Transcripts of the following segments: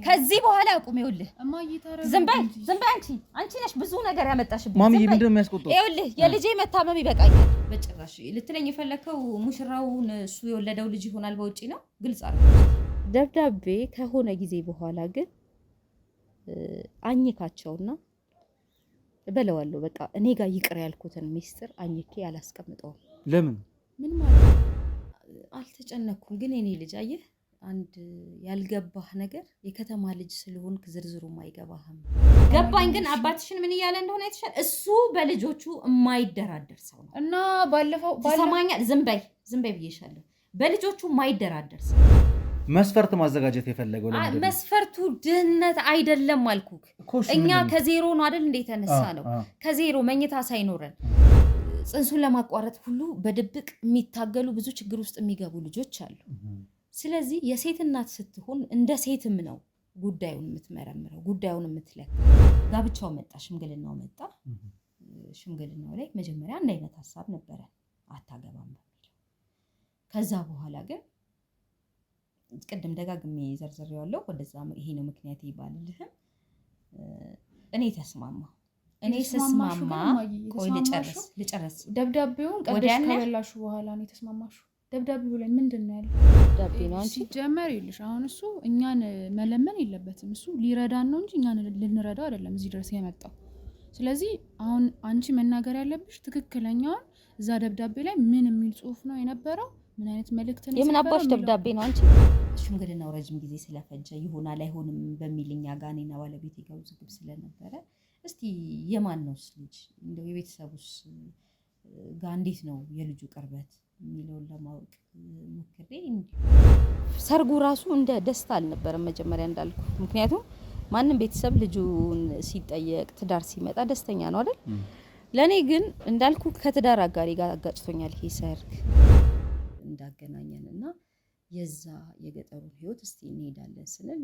ከዚህ በኋላ አቁም ይውልህ ዝም በይ አንቺ ነሽ ብዙ ነገር ያመጣሽብኝ ማሚ ምንድነው የሚያስቆጣው ይውልህ የልጄ መታመም ይበቃኛል በጭራሽ ልትለኝ የፈለከው ሙሽራውን እሱ የወለደው ልጅ ይሆናል በውጪ ነው ግልጽ አድርገው ደብዳቤ ከሆነ ጊዜ በኋላ ግን አኝካቸውና በለዋለሁ በቃ እኔ ጋር ይቅር ያልኩትን ሚስጥር አኝኬ ያላስቀምጠው ለምን ምን ማለት አልተጨነኩም ግን እኔ ልጅ አየህ አንድ ያልገባህ ነገር የከተማ ልጅ ስለሆንክ ዝርዝሩም አይገባህም ገባኝ ግን አባትሽን ምን ይያለ እንደሆነ አይተሻል እሱ በልጆቹ የማይደራደር ሰው ነው እና ባለፈው ሰማኛል ዝም በይ ብዬሻለሁ በልጆቹ የማይደራደር ሰው መስፈርት ማዘጋጀት የፈለገው ለምን መስፈርቱ ድህነት አይደለም አልኩክ እኛ ከዜሮ ነው አይደል እንዴ ተነሳ ነው ከዜሮ መኝታ ሳይኖረን ጽንሱን ለማቋረጥ ሁሉ በድብቅ የሚታገሉ ብዙ ችግር ውስጥ የሚገቡ ልጆች አሉ ስለዚህ የሴት እናት ስትሆን እንደ ሴትም ነው ጉዳዩን የምትመረምረው ጉዳዩን የምትለክ ጋብቻው መጣ ሽምግልናው መጣ ሽምግልናው ላይ መጀመሪያ አንድ አይነት ሐሳብ ነበረ አታገባም በሚለው ከዛ በኋላ ግን ቅድም ደጋግሜ ዘርዝሬዋለሁ ወደዛ ይሄ ነው ምክንያት ይባልልህም እኔ ተስማማ ቆይ ልጨርስ ደብዳቤውን ቀደሽ ከበላሹ በኋላ ነው ተስማማሹ ደብዳቤው ላይ ምንድነው ያለው ደብዳቤ ነው አንቺ ጀመር ይልሽ አሁን እሱ እኛን መለመን የለበትም እሱ ሊረዳን ነው እንጂ እኛን ልንረዳው አይደለም እዚህ ድረስ የመጣው ስለዚህ አሁን አንቺ መናገር ያለብሽ ትክክለኛውን እዛ ደብዳቤ ላይ ምን የሚል ጽሁፍ ነው የነበረው ምን አይነት መልእክት ነው የምን አባሽ ደብዳቤ ነው አንቺ ሽምግልናው ረጅም ጊዜ ስለፈጀ ይሆናል አይሆንም በሚልኛ ጋኔና ባለቤት ይገው ዝግብ ስለነበረ እስቲ የማን ነው ልጅ እንደው የቤተሰቡስ ጋር እንዴት ነው የልጁ ቅርበት የሚለውን ለማወቅ ሞክሬ ሰርጉ ራሱ እንደ ደስታ አልነበረም መጀመሪያ እንዳልኩ ምክንያቱም ማንንም ቤተሰብ ልጁን ሲጠየቅ ትዳር ሲመጣ ደስተኛ ነው አይደል ለኔ ግን እንዳልኩ ከትዳር አጋሪ ጋር አጋጭቶኛል ይሄ ሰርግ እንዳገናኘንና የዛ የገጠሩን ህይወት እስቲ እንሄዳለን ስንል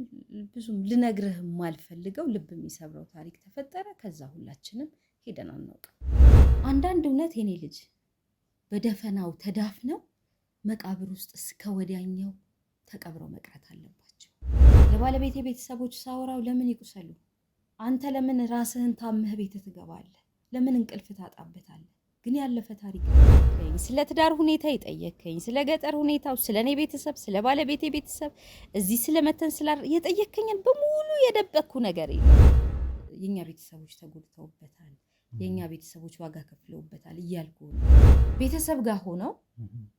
ብዙም ልነግርህ ማልፈልገው ልብ የሚሰብረው ታሪክ ተፈጠረ ከዛ ሁላችንም ሄደን አናውቅም አንዳንድ እውነት የኔ ልጅ በደፈናው ተዳፍነው መቃብር ውስጥ እስከ ወዲያኛው ተቀብረው መቅረት አለባቸው ለባለቤቴ ቤተሰቦች ሳወራው ለምን ይቁሰሉ አንተ ለምን ራስህን ታመህ ቤት ትገባለህ ለምን እንቅልፍ ታጣበታለህ ግን ያለፈ ታሪክ ስለ ትዳር ሁኔታ ይጠየከኝ ስለ ገጠር ሁኔታው ስለኔ ቤተሰብ ስለ ባለቤቴ ቤተሰብ እዚህ ስለመተን ስላር የጠየከኝን በሙሉ የደበቅኩ ነገር የኛ ቤተሰቦች ተጎድተውበታል የኛ ቤተሰቦች ዋጋ ከፍለውበታል እያልኩ ቤተሰብ ጋር ሆነው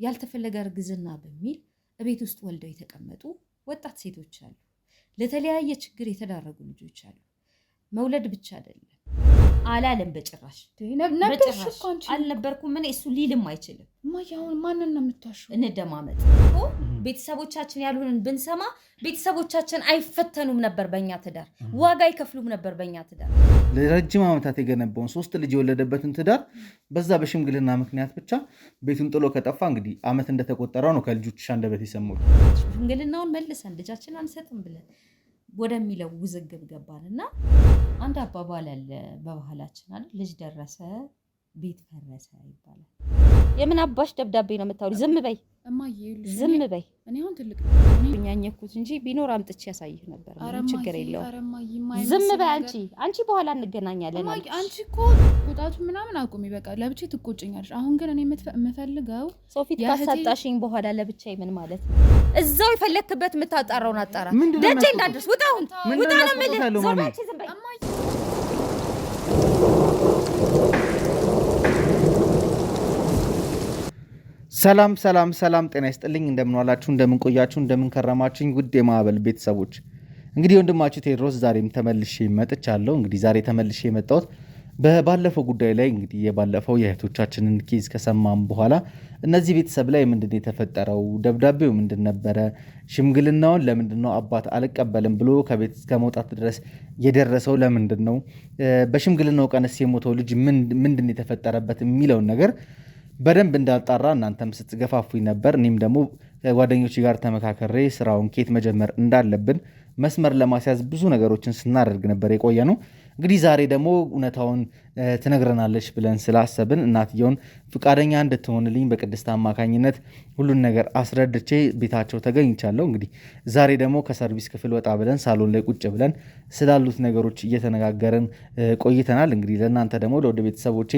ያልተፈለገ እርግዝና በሚል ቤት ውስጥ ወልደው የተቀመጡ ወጣት ሴቶች አሉ ለተለያየ ችግር የተዳረጉ ልጆች አሉ መውለድ ብቻ አይደለም አላለም በጭራሽ አልነበርኩም እኔ እሱ ሊልም አይችልም ማያውን ማንንም ነው የምታሽው እንደማመጥ ቤተሰቦቻችን ያሉንን ብንሰማ ቤተሰቦቻችን አይፈተኑም ነበር በእኛ ትዳር ዋጋ ይከፍሉም ነበር በእኛ ትዳር ለረጅም ዓመታት የገነባውን 3 ልጅ የወለደበትን ትዳር በዛ በሽምግልና ምክንያት ብቻ ቤቱን ጥሎ ከጠፋ እንግዲህ ዓመት እንደተቆጠረው ነው ከልጆች አንደበት የሰሙት ሽምግልናውን መልሰን ልጃችን አንሰጥም ብለን ወደሚለው ውዝግብ ገባንና አንድ አባባል አለ በባህላችን አይደል ልጅ ደረሰ ቤት ፈረሰ ይባላል የምን አባሽ ደብዳቤ ነው የምታውሪ ዝም በይ እማዬ ዝም በይ እኔ አሁን ትልቅ ኛኘኩት እንጂ ቢኖር አምጥቼ ያሳይህ ነበር ምንም ችግር የለውም ዝም በይ አንቺ በኋላ እንገናኛለን አንቺ እኮ ቁጣቱ ምናምን አቁሚ በቃ ለብቻ ትቆጭኛለሽ አሁን ግን እኔ የምፈልገው ሶፊት ካሳጣሽኝ በኋላ ለብቻ ምን ማለት ነው እዛው የፈለክበት የምታጣራውን አጣራ ደጄ እንዳድርስ ውጣውን ውጣ ነው የምልህ ዝም በይ ሰላም ጤና ይስጥልኝ እንደምን ዋላችሁ እንደምን ቆያችሁ እንደምን ከረማችሁኝ ውድ የማዕበል ቤተሰቦች እንግዲህ ወንድማችሁ ቴዎድሮስ ዛሬም ተመልሼ መጥቻለሁ እንግዲህ ዛሬ ተመልሼ የመጣሁት በባለፈው ጉዳይ ላይ እንግዲህ የባለፈው የእህቶቻችንን ኬዝ ከሰማም በኋላ እነዚህ ቤተሰብ ላይ ምንድነው የተፈጠረው ደብዳቤው ምንድን ነበረ ሽምግልናውን ለምንድነው አባት አልቀበልም ብሎ ከቤት እስከ መውጣት ድረስ የደረሰው ለምንድነው በሽምግልናው ቀንስ የሞተው ልጅ ምንድነው የተፈጠረበት የሚለውን ነገር በደንብ እንዳጣራ እናንተም ስትገፋፉኝ ነበር እኔም ደግሞ ጓደኞቼ ጋር ተመካከሬ ስራውን ኬት መጀመር እንዳለብን መስመር ለማስያዝ ብዙ ነገሮችን ስናደርግ ነበር የቆየ ነው እንግዲህ ዛሬ ደግሞ እውነታውን ትነግረናለች ብለን ስላሰብን እናትየውን ፍቃደኛ እንድትሆንልኝ በቅድስት አማካኝነት ሁሉን ነገር አስረድቼ ቤታቸው ተገኝቻለሁ። እንግዲህ ዛሬ ደግሞ ከሰርቪስ ክፍል ወጣ ብለን ሳሎን ላይ ቁጭ ብለን ስላሉት ነገሮች እየተነጋገርን ቆይተናል። እንግዲህ ለእናንተ ደግሞ ለወደ ቤተሰቦቼ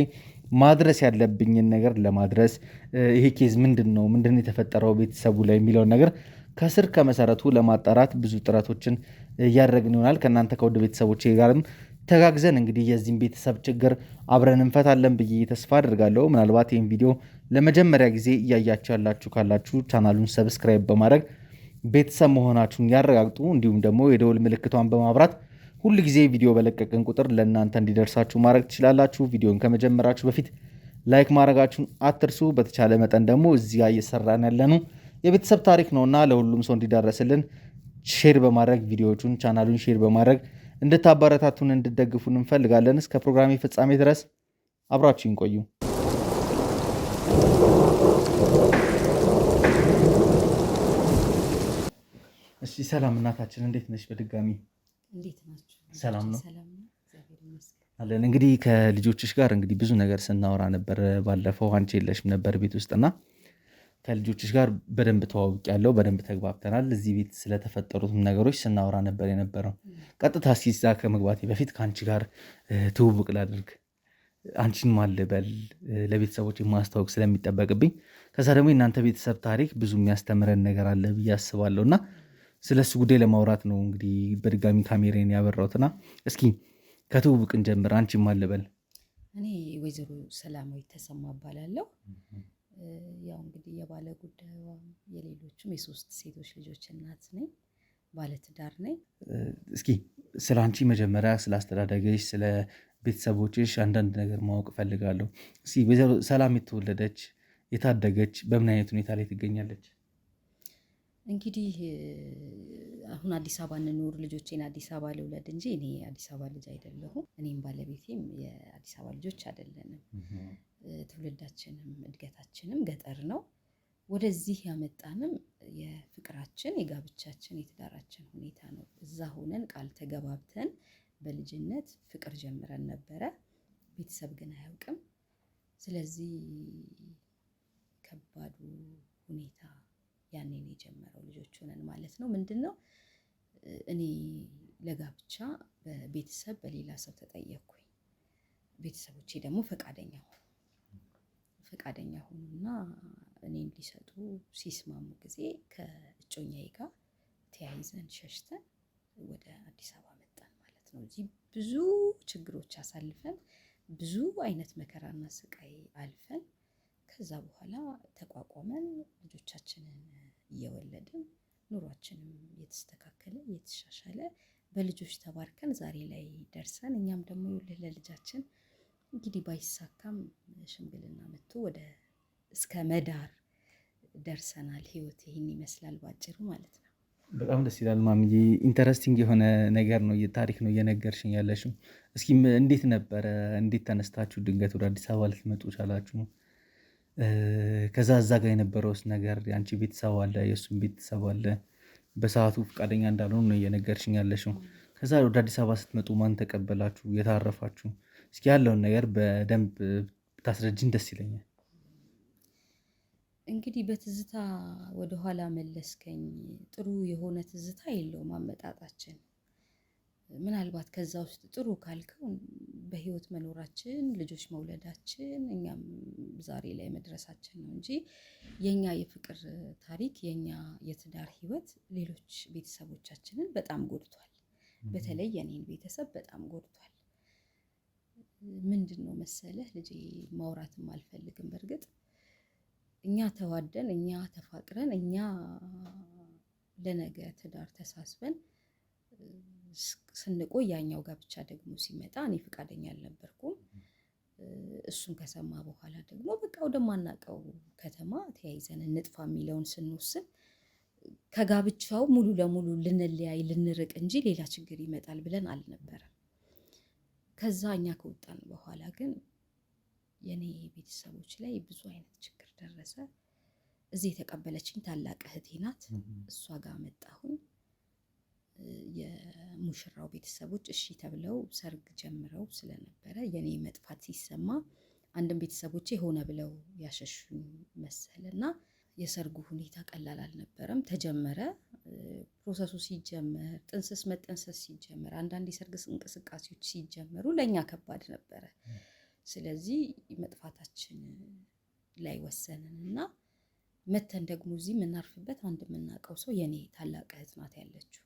ማድረስ ያለብኝን ነገር ለማድረስ ይሄ ኬዝ ምንድን የተፈጠረው ቤተሰቡ ላይ የሚለውን ነገር ከስር ከመሰረቱ ለማጣራት ብዙ ጥረቶችን እያደረግን ይሆናል። ከእናንተ ከውድ ቤተሰቦቼ ጋርም ተጋግዘን እንግዲህ የዚህም ቤተሰብ ችግር አብረን እንፈታለን ብዬ ተስፋ አድርጋለሁ። ምናልባት ይህን ቪዲዮ ለመጀመሪያ ጊዜ እያያችሁ ያላችሁ ካላችሁ ቻናሉን ሰብስክራይብ በማድረግ ቤተሰብ መሆናችሁን ያረጋግጡ። እንዲሁም ደግሞ የደውል ምልክቷን በማብራት ሁል ጊዜ ቪዲዮ በለቀቅን ቁጥር ለእናንተ እንዲደርሳችሁ ማድረግ ትችላላችሁ። ቪዲዮን ከመጀመራችሁ በፊት ላይክ ማድረጋችሁን አትርሱ። በተቻለ መጠን ደግሞ እዚያ እየሰራን ያለነው የቤተሰብ ታሪክ ነውና ለሁሉም ሰው እንዲዳረስልን ሼር በማድረግ ቪዲዮዎቹን ቻናሉን ሼር በማድረግ እንድታበረታቱን እንድትደግፉን እንፈልጋለን። እስከ ፕሮግራሜ ፍጻሜ ድረስ አብራችሁን ቆዩ። እሺ፣ ሰላም እናታችን፣ እንዴት ነሽ? በድጋሚ ሰላም ነው አለን። እንግዲህ ከልጆችሽ ጋር እንግዲህ ብዙ ነገር ስናወራ ነበር። ባለፈው አንቺ የለሽም ነበር ቤት ውስጥና ከልጆችሽ ጋር በደንብ ተዋውቅ ያለው በደንብ ተግባብተናል። እዚህ ቤት ስለተፈጠሩትም ነገሮች ስናወራ ነበር የነበረው። ቀጥታ ሲዛ ከመግባቴ በፊት ከአንቺ ጋር ትውውቅ ላድርግ፣ አንቺን ማልበል ለቤተሰቦች ማስታወቅ ስለሚጠበቅብኝ፣ ከዛ ደግሞ የእናንተ ቤተሰብ ታሪክ ብዙ የሚያስተምረን ነገር አለ ብዬ አስባለሁ እና ስለሱ ጉዳይ ለማውራት ነው እንግዲህ በድጋሚ ካሜሬን ያበራሁትና እስኪ ከትውውቅን ጀምር። አንቺን ማልበል። እኔ ወይዘሮ ሰላማዊት ተሰማ እባላለሁ። ያው እንግዲህ የባለ ጉዳዩ የሌሎችም የሶስት ሴቶች ልጆች እናት ነኝ። ባለትዳር ነኝ። እስኪ ስለ አንቺ መጀመሪያ ስለ አስተዳደገች፣ ስለ ቤተሰቦችሽ አንዳንድ ነገር ማወቅ እፈልጋለሁ። እስኪ ወይዘሮ ሰላም የተወለደች የታደገች በምን አይነት ሁኔታ ላይ ትገኛለች? እንግዲህ አሁን አዲስ አበባ እንኖር ልጆቼን አዲስ አበባ ልውለድ እንጂ እኔ አዲስ አበባ ልጅ አይደለሁም። እኔም ባለቤቴም የአዲስ አበባ ልጆች አይደለንም። ትውልዳችንም እድገታችንም ገጠር ነው። ወደዚህ ያመጣንም የፍቅራችን የጋብቻችን የትዳራችን ሁኔታ ነው። እዛ ሆነን ቃል ተገባብተን በልጅነት ፍቅር ጀምረን ነበረ። ቤተሰብ ግን አያውቅም። ስለዚህ ከባዱ ሁኔታ ያኔ ነው የጀመረው። ልጆች ሆነን ማለት ነው። ምንድነው እኔ ለጋብቻ በቤተሰብ በሌላ ሰው ተጠየቅኩኝ። ቤተሰቦቼ ደግሞ ፈቃደኛ ሆኑና እኔን ሊሰጡ ሲስማሙ ጊዜ ከእጮኛዬ ጋር ተያይዘን ሸሽተን ወደ አዲስ አበባ መጣን ማለት ነው። እዚህ ብዙ ችግሮች አሳልፈን ብዙ አይነት መከራና ስቃይ አልፈን ከዛ በኋላ ተቋቋመን ልጆቻችንን እየወለድን ኑሯችንም የተስተካከለ የተሻሻለ በልጆች ተባርከን ዛሬ ላይ ደርሰን እኛም ደግሞ ለልጃችን እንግዲህ ባይሳካም ሽምግልና መጥቶ ወደ እስከ መዳር ደርሰናል። ህይወት ይህን ይመስላል ባጭሩ ማለት ነው። በጣም ደስ ይላል ማምዬ። ኢንተረስቲንግ የሆነ ነገር ነው ታሪክ ነው እየነገርሽኝ ያለሽው። እስኪ እንዴት ነበረ? እንዴት ተነስታችሁ ድንገት ወደ አዲስ አበባ ልትመጡ ቻላችሁ? ከዛ እዛ ጋር የነበረውስ ነገር የአንቺ ቤተሰብ አለ፣ የእሱም ቤተሰብ አለ። በሰዓቱ ፈቃደኛ እንዳልሆኑ ነው እየነገርሽኝ ያለሽው። ከዛ ወደ አዲስ አበባ ስትመጡ ማን ተቀበላችሁ? የታረፋችሁ? እስኪ ያለውን ነገር በደንብ ብታስረጅን ደስ ይለኛል። እንግዲህ በትዝታ ወደኋላ መለስከኝ። ጥሩ የሆነ ትዝታ የለውም አመጣጣችን። ምናልባት ከዛ ውስጥ ጥሩ ካልከው በህይወት መኖራችን፣ ልጆች መውለዳችን፣ እኛም ዛሬ ላይ መድረሳችን ነው እንጂ የኛ የፍቅር ታሪክ የኛ የትዳር ህይወት ሌሎች ቤተሰቦቻችንን በጣም ጎድቷል። በተለይ የኔን ቤተሰብ በጣም ጎድቷል። ምንድን ነው መሰለህ ልጄ፣ ማውራትም አልፈልግም። በእርግጥ እኛ ተዋደን እኛ ተፋቅረን እኛ ለነገ ትዳር ተሳስበን ስንቆይ ያኛው ጋብቻ ደግሞ ሲመጣ እኔ ፈቃደኛ አልነበርኩም። እሱን ከሰማ በኋላ ደግሞ በቃ ወደማናውቀው ከተማ ተያይዘን እንጥፋ የሚለውን ስንወስን ከጋብቻው ሙሉ ለሙሉ ልንለያይ ልንርቅ እንጂ ሌላ ችግር ይመጣል ብለን አልነበረም። ከዛ እኛ ከወጣን በኋላ ግን የኔ ቤተሰቦች ላይ ብዙ አይነት ችግር ደረሰ። እዚህ የተቀበለችኝ ታላቅ እህቴ ናት። እሷ ጋር መጣሁኝ። የሙሽራው ቤተሰቦች እሺ ተብለው ሰርግ ጀምረው ስለነበረ የኔ መጥፋት ሲሰማ አንድም ቤተሰቦቼ ሆነ ብለው ያሸሹኝ መሰለና የሰርጉ ሁኔታ ቀላል አልነበረም። ተጀመረ። ፕሮሰሱ ሲጀመር ጥንስስ መጠንሰስ ሲጀመር አንዳንድ የሰርግ እንቅስቃሴዎች ሲጀመሩ ለእኛ ከባድ ነበረ። ስለዚህ መጥፋታችን ላይ ወሰንንና መተን ደግሞ እዚህ የምናርፍበት አንድ የምናውቀው ሰው የኔ ታላቅ እህት ናት ያለችው።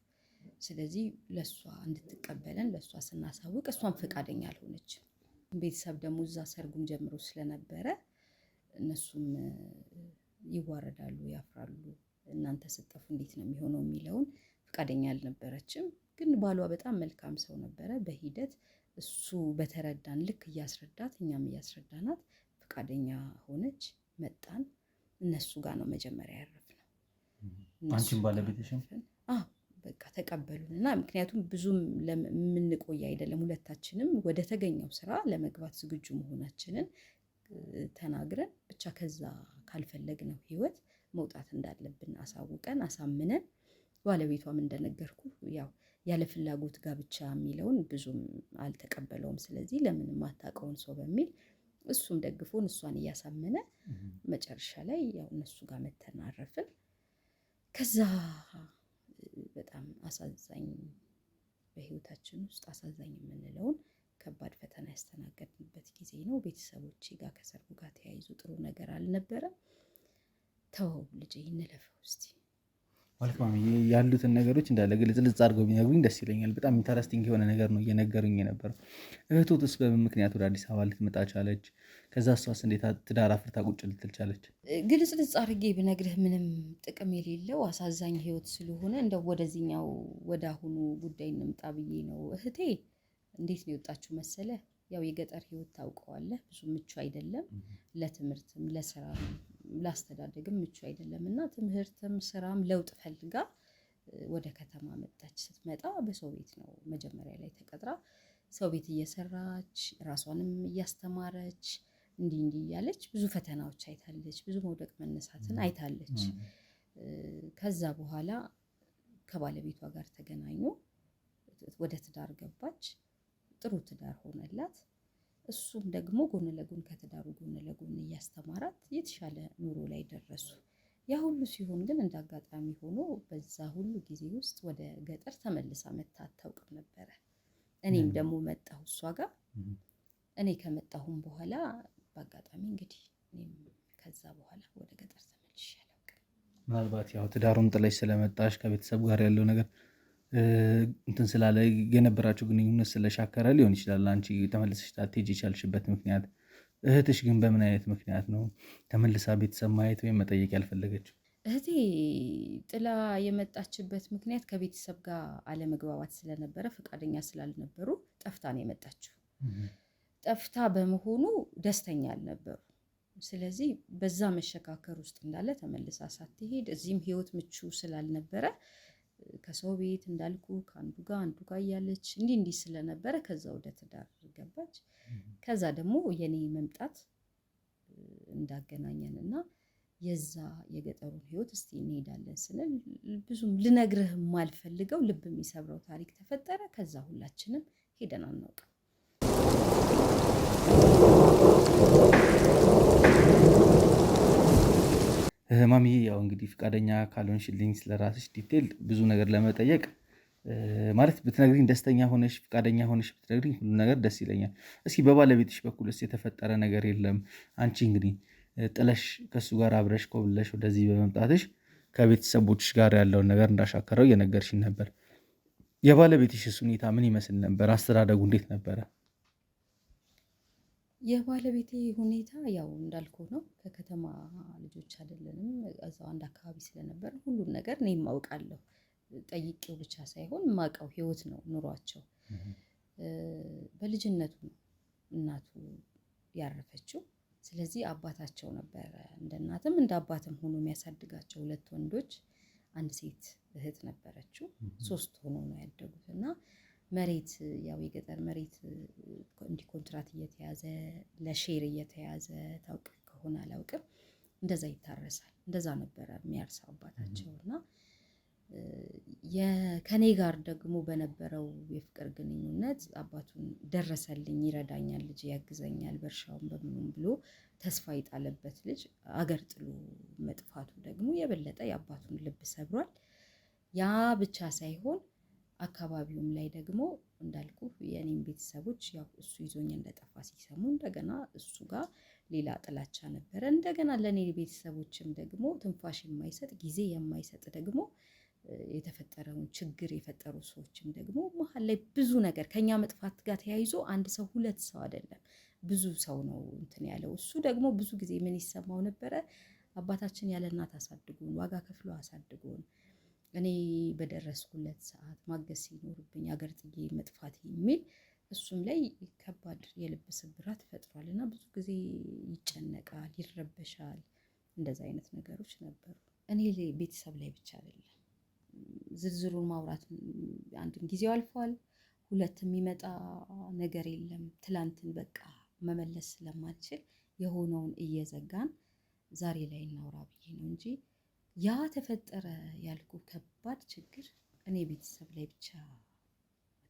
ስለዚህ ለእሷ እንድትቀበለን ለእሷ ስናሳውቅ እሷን ፈቃደኛ አልሆነችም። ቤተሰብ ደግሞ እዛ ሰርጉን ጀምሮ ስለነበረ እነሱም ይዋረዳሉ፣ ያፍራሉ። እናንተ ስጠፉ እንዴት ነው የሚሆነው የሚለውን ፈቃደኛ አልነበረችም። ግን ባሏ በጣም መልካም ሰው ነበረ። በሂደት እሱ በተረዳን ልክ እያስረዳት እኛም እያስረዳናት ፈቃደኛ ሆነች። መጣን። እነሱ ጋር ነው መጀመሪያ ያረፍነው። አንቺም ባለቤትሽም? አዎ በቃ ተቀበሉንና ምክንያቱም ብዙም የምንቆይ አይደለም፣ ሁለታችንም ወደ ተገኘው ስራ ለመግባት ዝግጁ መሆናችንን ተናግረን ብቻ ከዛ ካልፈለግነው ህይወት መውጣት እንዳለብን አሳውቀን አሳምነን፣ ባለቤቷም እንደነገርኩ ያው ያለ ፍላጎት ጋብቻ የሚለውን ብዙም አልተቀበለውም። ስለዚህ ለምን ማታውቀውን ሰው በሚል እሱም ደግፎን እሷን እያሳመነ መጨረሻ ላይ ያው እነሱ ጋር መተን አረፍን። ከዛ በጣም አሳዛኝ በህይወታችን ውስጥ አሳዛኝ የምንለውን ከባድ ፈተና ያስተናገድንበት ጊዜ ነው። ቤተሰቦቼ ጋር ከሰርጉ ጋር ተያይዞ ጥሩ ነገር አልነበረም። ተወው ልጄ እንለፈው እስቲ ማለት ያሉትን ነገሮች እንዳለ ግልጽ አድርገው ቢነግሩኝ ደስ ይለኛል። በጣም ኢንተረስቲንግ የሆነ ነገር ነው እየነገሩኝ የነበረው። እህቶትስ በምን ምክንያት ወደ አዲስ አበባ ልትመጣ ቻለች? ከዛ እሷስ እንዴት ትዳር አፍርታ ቁጭ ልትል ቻለች? ግልጽ አድርጌ ብነግርህ ምንም ጥቅም የሌለው አሳዛኝ ህይወት ስለሆነ እንደው ወደዚህኛው ወደ አሁኑ ጉዳይ እንምጣ ብዬ ነው። እህቴ እንዴት ነው የወጣችው መሰለ? ያው የገጠር ህይወት ታውቀዋለህ፣ ብዙ ምቹ አይደለም። ለትምህርትም ለስራም ላስተዳደግም ምቹ አይደለም እና ትምህርትም ስራም ለውጥ ፈልጋ ወደ ከተማ መጣች። ስትመጣ በሰው ቤት ነው መጀመሪያ ላይ ተቀጥራ ሰው ቤት እየሰራች ራሷንም እያስተማረች እንዲህ እያለች ብዙ ፈተናዎች አይታለች፣ ብዙ መውደቅ መነሳትን አይታለች። ከዛ በኋላ ከባለቤቷ ጋር ተገናኙ፣ ወደ ትዳር ገባች። ጥሩ ትዳር ሆነላት። እሱም ደግሞ ጎን ለጎን ከትዳሩ ጎን ለጎን እያስተማራት የተሻለ ኑሮ ላይ ደረሱ። ያ ሁሉ ሲሆን ግን እንደ አጋጣሚ ሆኖ በዛ ሁሉ ጊዜ ውስጥ ወደ ገጠር ተመልሳ መታ አታውቅም ነበረ። እኔም ደግሞ መጣሁ እሷ ጋር። እኔ ከመጣሁም በኋላ በአጋጣሚ እንግዲህ እኔም ከዛ በኋላ ወደ ገጠር ተመልሼ አላውቅም። ምናልባት ያው ትዳሩን ጥለሽ ስለመጣሽ ከቤተሰብ ጋር ያለው ነገር እንትን ስላለ የነበራችሁ ግንኙነት ስለሻከረ ሊሆን ይችላል አንቺ ተመልሰሽ ላትሄጂ የቻልሽበት ምክንያት። እህትሽ ግን በምን አይነት ምክንያት ነው ተመልሳ ቤተሰብ ማየት ወይም መጠየቅ ያልፈለገችው? እህቴ ጥላ የመጣችበት ምክንያት ከቤተሰብ ጋር አለመግባባት ስለነበረ ፈቃደኛ ስላልነበሩ ጠፍታ ነው የመጣችው። ጠፍታ በመሆኑ ደስተኛ አልነበሩ። ስለዚህ በዛ መሸካከር ውስጥ እንዳለ ተመልሳ ሳትሄድ እዚህም ህይወት ምቹ ስላልነበረ ከሰው ቤት እንዳልኩ ከአንዱ ጋር እያለች እንዲህ ስለነበረ ከዛ ወደ ትዳር ገባች። ከዛ ደግሞ የኔ መምጣት እንዳገናኘን እና የዛ የገጠሩን ህይወት እስቲ እንሄዳለን ስንል ብዙም ልነግርህ የማልፈልገው ልብ የሚሰብረው ታሪክ ተፈጠረ። ከዛ ሁላችንም ሄደን አናውቅም። ማሚ ያው እንግዲህ ፈቃደኛ ካልሆንሽልኝ ስለራስሽ ዲቴል ብዙ ነገር ለመጠየቅ ማለት ብትነግሪኝ ደስተኛ ሆነሽ ፈቃደኛ ሆነሽ ብትነግሪኝ ሁሉ ነገር ደስ ይለኛል። እስኪ በባለቤትሽ በኩልስ የተፈጠረ ነገር የለም? አንቺ እንግዲህ ጥለሽ ከሱ ጋር አብረሽ ኮብለሽ ወደዚህ በመምጣትሽ ከቤተሰቦችሽ ጋር ያለውን ነገር እንዳሻከረው እየነገርሽኝ ነበር። የባለቤትሽስ ሁኔታ ምን ይመስል ነበር? አስተዳደጉ እንዴት ነበረ? የባለቤቴ ሁኔታ ያው እንዳልኩ ነው። ከከተማ ልጆች አይደለንም። እዛው አንድ አካባቢ ስለነበር ሁሉን ነገር እኔ የማውቃለሁ። ጠይቄው ብቻ ሳይሆን የማውቀው ህይወት ነው ኑሯቸው። በልጅነቱ ነው እናቱ ያረፈችው። ስለዚህ አባታቸው ነበረ እንደ እናትም እንደ አባትም ሆኖ የሚያሳድጋቸው። 2 ወንዶች፣ 1 ሴት እህት ነበረችው። 3 ሆኖ ነው ያደጉት እና መሬት ያው የገጠር መሬት እንዲህ ኮንትራት እየተያዘ ለሼር እየተያዘ ታውቅ ከሆነ አላውቅም፣ እንደዛ ይታረሳል። እንደዛ ነበረ የሚያርሰው አባታቸው እና ከኔ ጋር ደግሞ በነበረው የፍቅር ግንኙነት አባቱን ደረሰልኝ፣ ይረዳኛል፣ ልጅ ያግዘኛል፣ በእርሻውም በምኑም ብሎ ተስፋ የጣለበት ልጅ አገር ጥሎ መጥፋቱ ደግሞ የበለጠ የአባቱን ልብ ሰብሯል። ያ ብቻ ሳይሆን አካባቢውም ላይ ደግሞ እንዳልኩ የኔም ቤተሰቦች ያው እሱ ይዞኝ እንደጠፋ ሲሰሙ እንደገና እሱ ጋር ሌላ ጥላቻ ነበረ። እንደገና ለኔ ቤተሰቦችም ደግሞ ትንፋሽ የማይሰጥ ጊዜ የማይሰጥ ደግሞ የተፈጠረውን ችግር የፈጠሩ ሰዎችም ደግሞ መሀል ላይ ብዙ ነገር ከኛ መጥፋት ጋር ተያይዞ አንድ ሰው ሁለት ሰው አይደለም ብዙ ሰው ነው እንትን ያለው። እሱ ደግሞ ብዙ ጊዜ ምን ይሰማው ነበረ? አባታችን ያለ እናት አሳድጎን ዋጋ ከፍሎ አሳድጎን እኔ በደረስኩለት ሰዓት ማገዝ ሲኖርብኝ አገር ጥዬ መጥፋት የሚል እሱም ላይ ከባድ የልብ ስብራት ፈጥሯል እና ብዙ ጊዜ ይጨነቃል፣ ይረበሻል። እንደዛ አይነት ነገሮች ነበሩ። እኔ ቤተሰብ ላይ ብቻ አይደለም ዝርዝሩን ማውራት አንድም ጊዜው አልፏል፣ ሁለት የሚመጣ ነገር የለም። ትላንትን በቃ መመለስ ስለማልችል የሆነውን እየዘጋን ዛሬ ላይ እናውራ ብዬ ነው እንጂ ያ ተፈጠረ ያልኩ ከባድ ችግር እኔ ቤተሰብ ላይ ብቻ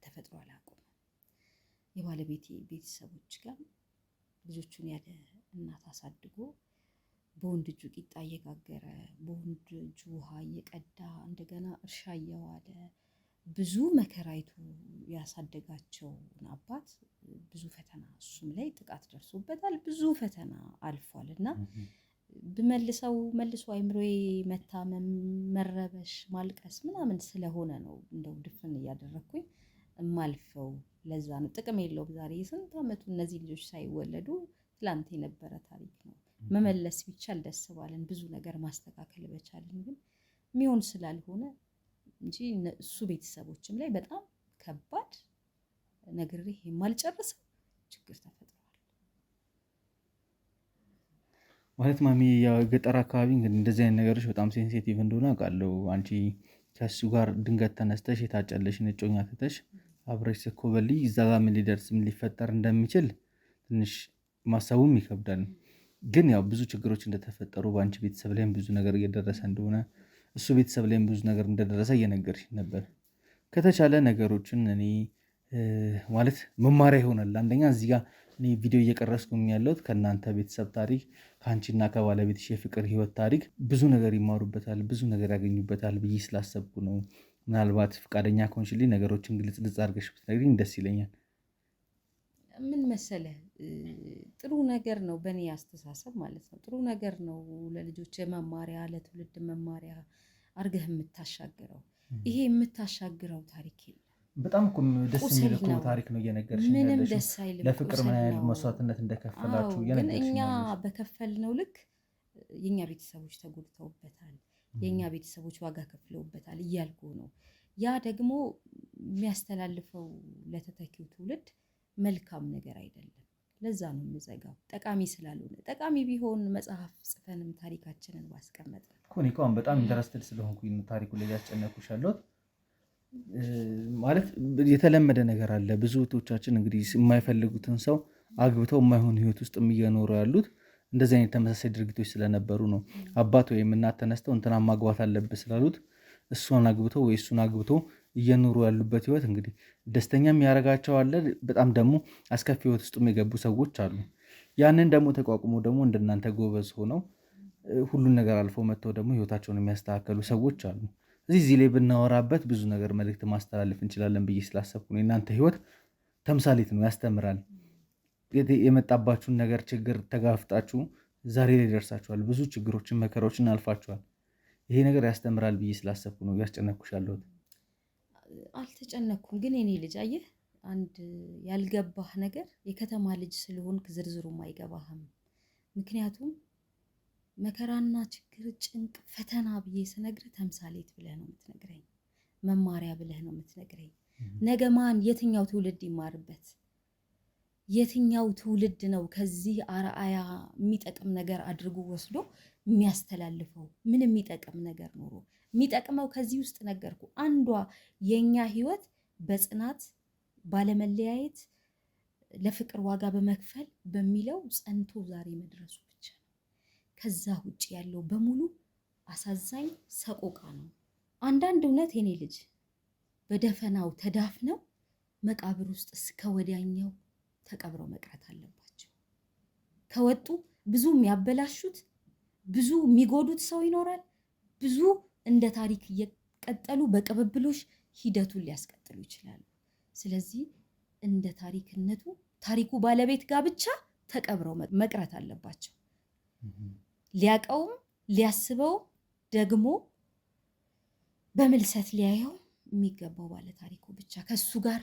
ተፈጥሮ አላውቅም። የባለቤቴ ቤተሰቦች ጋር ልጆቹን ያለ እናት አሳድጎ በወንድ እጁ ቂጣ እየጋገረ በወንድ እጁ ውሃ እየቀዳ እንደገና እርሻ እየዋለ ብዙ መከራይቱ ያሳደጋቸውን አባት ብዙ ፈተና እሱም ላይ ጥቃት ደርሶበታል። ብዙ ፈተና አልፏል እና ብመልሰው መልሶ አይምሮዬ መታመም፣ መረበሽ፣ ማልቀስ ምናምን ስለሆነ ነው እንደው ድፍን እያደረኩኝ እማልፈው። ለዛ ነው ጥቅም የለውም። ዛሬ የስንት ዓመቱ እነዚህ ልጆች ሳይወለዱ ትላንት የነበረ ታሪክ ነው። መመለስ ቢቻል ደስ ባለን፣ ብዙ ነገር ማስተካከል በቻልን፣ ግን የሚሆን ስላልሆነ እንጂ እሱ ቤተሰቦችም ላይ በጣም ከባድ ነግሬህ የማልጨርሰው ችግር ተፈጥሯል። ማለት ማሚ የገጠር አካባቢ እንግዲህ እንደዚህ አይነት ነገሮች በጣም ሴንሲቲቭ እንደሆነ አውቃለሁ። አንቺ ከሱ ጋር ድንገት ተነስተሽ የታጨለሽን እጮኛ ትተሽ አብረሽ ስትኮበልይ እዛ ጋር ምን ሊደርስ ምን ሊፈጠር እንደሚችል ትንሽ ማሰቡም ይከብዳል። ግን ያው ብዙ ችግሮች እንደተፈጠሩ በአንቺ ቤተሰብ ላይም ብዙ ነገር እየደረሰ እንደሆነ እሱ ቤተሰብ ላይም ብዙ ነገር እንደደረሰ እየነገርሽ ነበር። ከተቻለ ነገሮችን እኔ ማለት መማሪያ ይሆናል። አንደኛ እዚህ ጋር እኔ ቪዲዮ እየቀረስኩም ያለሁት ከእናንተ ቤተሰብ ታሪክ፣ ከአንቺና ከባለቤትሽ የፍቅር ህይወት ታሪክ ብዙ ነገር ይማሩበታል፣ ብዙ ነገር ያገኙበታል ብዬ ስላሰብኩ ነው። ምናልባት ፈቃደኛ ከሆንሽልኝ ነገሮችን ግልጽ አድርገሽ ብትነግሪኝ ደስ ይለኛል። ምን መሰለህ፣ ጥሩ ነገር ነው በእኔ አስተሳሰብ ማለት ነው። ጥሩ ነገር ነው ለልጆች መማሪያ፣ ለትውልድ መማሪያ አርገህ የምታሻግረው። ይሄ የምታሻግረው ታሪክ የለም። በጣም እኮ ደስ የሚል እኮ ታሪክ ነው እየነገርሽኝ ያለሽው። ምንም ደስ አይልም። ለፍቅር ምን ያህል መስዋዕትነት እንደከፈላችሁ እየነገርሽኝ እኛ በከፈልነው ልክ የኛ ቤተሰቦች ተጎድተውበታል፣ የኛ ቤተሰቦች ዋጋ ከፍለውበታል እያልኩ ነው። ያ ደግሞ የሚያስተላልፈው ለተተኪው ትውልድ መልካም ነገር አይደለም። ለዛ ነው የምዘጋው፣ ጠቃሚ ስላልሆነ። ጠቃሚ ቢሆን መጽሐፍ ጽፈንም ታሪካችንን ባስቀመጥ እኔ እኮ በጣም ኢንተረስትድ ስለሆንኩኝ ታሪኩ ላይ ያስጨነኩሽ ያለሁት። ማለት የተለመደ ነገር አለ። ብዙ እህቶቻችን እንግዲህ የማይፈልጉትን ሰው አግብተው የማይሆን ህይወት ውስጥ እየኖሩ ያሉት እንደዚህ አይነት ተመሳሳይ ድርጊቶች ስለነበሩ ነው። አባት ወይም እናት ተነስተው እንትና ማግባት አለብህ ስላሉት እሷን አግብቶ ወይ እሱን አግብቶ እየኖሩ ያሉበት ህይወት እንግዲህ ደስተኛም ያደርጋቸው አለ። በጣም ደግሞ አስከፊ ህይወት ውስጥ የገቡ ሰዎች አሉ። ያንን ደግሞ ተቋቁሞ ደግሞ እንደናንተ ጎበዝ ሆነው ሁሉን ነገር አልፎ መጥተው ደግሞ ህይወታቸውን የሚያስተካከሉ ሰዎች አሉ። እዚህ ላይ ብናወራበት ብዙ ነገር መልእክት ማስተላለፍ እንችላለን ብዬ ስላሰብኩ ነው። የእናንተ ህይወት ተምሳሌት ነው፣ ያስተምራል። የመጣባችሁን ነገር ችግር ተጋፍጣችሁ ዛሬ ላይ ደርሳችኋል። ብዙ ችግሮችን መከራዎችን አልፋችኋል። ይሄ ነገር ያስተምራል ብዬ ስላሰብኩ ነው ያስጨነኩሽ ያለሁት። አልተጨነኩም። ግን የኔ ልጅ አየህ፣ አንድ ያልገባህ ነገር የከተማ ልጅ ስለሆንክ ዝርዝሩም አይገባህም። ምክንያቱም መከራና ችግር፣ ጭንቅ፣ ፈተና ብዬ ስነግርህ ተምሳሌት ብለህ ነው የምትነግረኝ፣ መማሪያ ብለህ ነው የምትነግረኝ። ነገ ማን የትኛው ትውልድ ይማርበት? የትኛው ትውልድ ነው ከዚህ አርአያ የሚጠቅም ነገር አድርጎ ወስዶ የሚያስተላልፈው? ምን የሚጠቅም ነገር ኖሮ? የሚጠቅመው ከዚህ ውስጥ ነገርኩ፣ አንዷ የኛ ህይወት በጽናት ባለመለያየት ለፍቅር ዋጋ በመክፈል በሚለው ጸንቶ ዛሬ መድረሱ ብቻ ነው። ከዛ ውጭ ያለው በሙሉ አሳዛኝ ሰቆቃ ነው። አንዳንድ እውነት የኔ ልጅ በደፈናው ተዳፍነው መቃብር ውስጥ እስከ ወዲያኛው ተቀብረው መቅረት አለባቸው። ከወጡ ብዙ የሚያበላሹት ብዙ የሚጎዱት ሰው ይኖራል። ብዙ እንደ ታሪክ እየቀጠሉ በቅብብሎሽ ሂደቱን ሊያስቀጥሉ ይችላሉ። ስለዚህ እንደ ታሪክነቱ ታሪኩ ባለቤት ጋር ብቻ ተቀብረው መቅረት አለባቸው። ሊያቀውም ሊያስበው ደግሞ በምልሰት ሊያየው የሚገባው ባለ ታሪኩ ብቻ ከሱ ጋር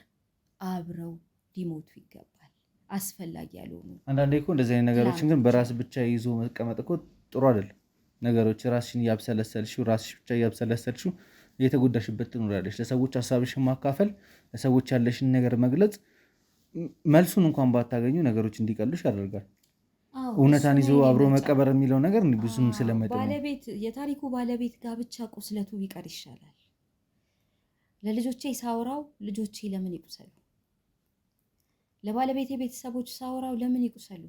አብረው ሊሞቱ ይገባል። አስፈላጊ ያልሆኑ አንዳንዴ እኮ እንደዚህ አይነት ነገሮችን ግን በራስ ብቻ ይዞ መቀመጥ እኮ ጥሩ አይደለም። ነገሮች ራስሽን እያብሰለሰልሽው ራስሽ ብቻ እያብሰለሰልሽው እየተጎዳሽበት ትኖራለሽ። ለሰዎች ሀሳብሽን ማካፈል፣ ለሰዎች ያለሽን ነገር መግለጽ መልሱን እንኳን ባታገኙ ነገሮች እንዲቀሉሽ ያደርጋል። እውነታን ይዞ አብሮ መቀበር የሚለው ነገር ብዙም ባለቤት የታሪኩ ባለቤት ጋር ብቻ ቁስለቱ ቢቀር ይሻላል። ለልጆቼ ሳውራው ልጆቼ ለምን ይቁሰሉ? ለባለቤቴ ቤተሰቦች ሳውራው ለምን ይቁሰሉ?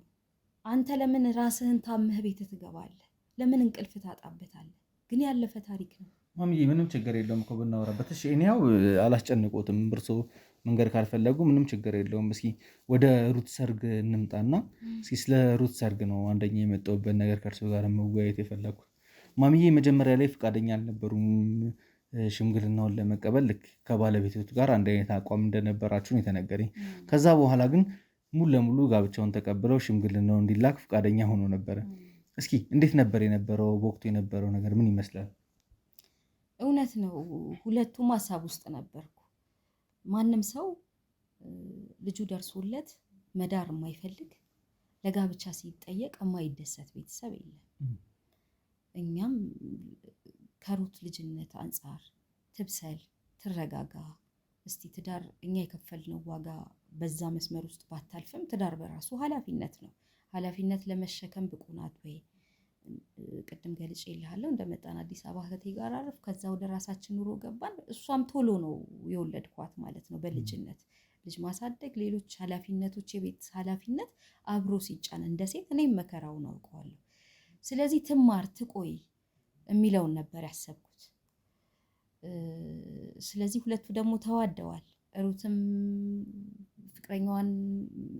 አንተ ለምን ራስህን ታመህ ቤት ትገባለህ? ለምን እንቅልፍ ታጣበታለህ? ግን ያለፈ ታሪክ ነው። ማሚዬ ምንም ችግር የለውም እኮ ብናወራበት። እሺ እኔ ያው አላስጨንቆትም። እርሶ መንገድ ካልፈለጉ ምንም ችግር የለውም። እስኪ ወደ ሩት ሰርግ እንምጣና እስኪ ስለ ሩት ሰርግ ነው አንደኛ የመጣሁበት ነገር ከእርሶ ጋር መወያየት የፈለግኩት። ማሚዬ መጀመሪያ ላይ ፈቃደኛ አልነበሩም ሽምግልናውን ለመቀበል። ልክ ከባለቤቶት ጋር አንድ አይነት አቋም እንደነበራችሁ ነው የተነገረኝ። ከዛ በኋላ ግን ሙሉ ለሙሉ ጋብቻውን ተቀብለው ሽምግልናው እንዲላክ ፈቃደኛ ሆኖ ነበረ። እስኪ እንዴት ነበር የነበረው? በወቅቱ የነበረው ነገር ምን ይመስላል? እውነት ነው፣ ሁለቱም ሀሳብ ውስጥ ነበርኩ። ማንም ሰው ልጁ ደርሶለት መዳር የማይፈልግ ለጋብቻ ሲጠየቅ የማይደሰት ቤተሰብ የለም። እኛም ከሩት ልጅነት አንጻር ትብሰል፣ ትረጋጋ፣ እስቲ ትዳር እኛ የከፈልነው ዋጋ በዛ መስመር ውስጥ ባታልፍም ትዳር በራሱ ኃላፊነት ነው። ኃላፊነት ለመሸከም ብቁ ናት ወይ? ቅድም ገልጬ ይልሃለሁ። እንደመጣን አዲስ አበባ እህቴ ጋር አረፍ፣ ከዛ ወደ ራሳችን ኑሮ ገባን። እሷም ቶሎ ነው የወለድኳት ማለት ነው። በልጅነት ልጅ ማሳደግ፣ ሌሎች ኃላፊነቶች፣ የቤት ኃላፊነት አብሮ ሲጫን እንደ ሴት እኔም መከራውን አውቀዋለሁ። ስለዚህ ትማር ትቆይ የሚለውን ነበር ያሰብኩት። ስለዚህ ሁለቱ ደግሞ ተዋደዋል። ሩትም ፍቅረኛዋን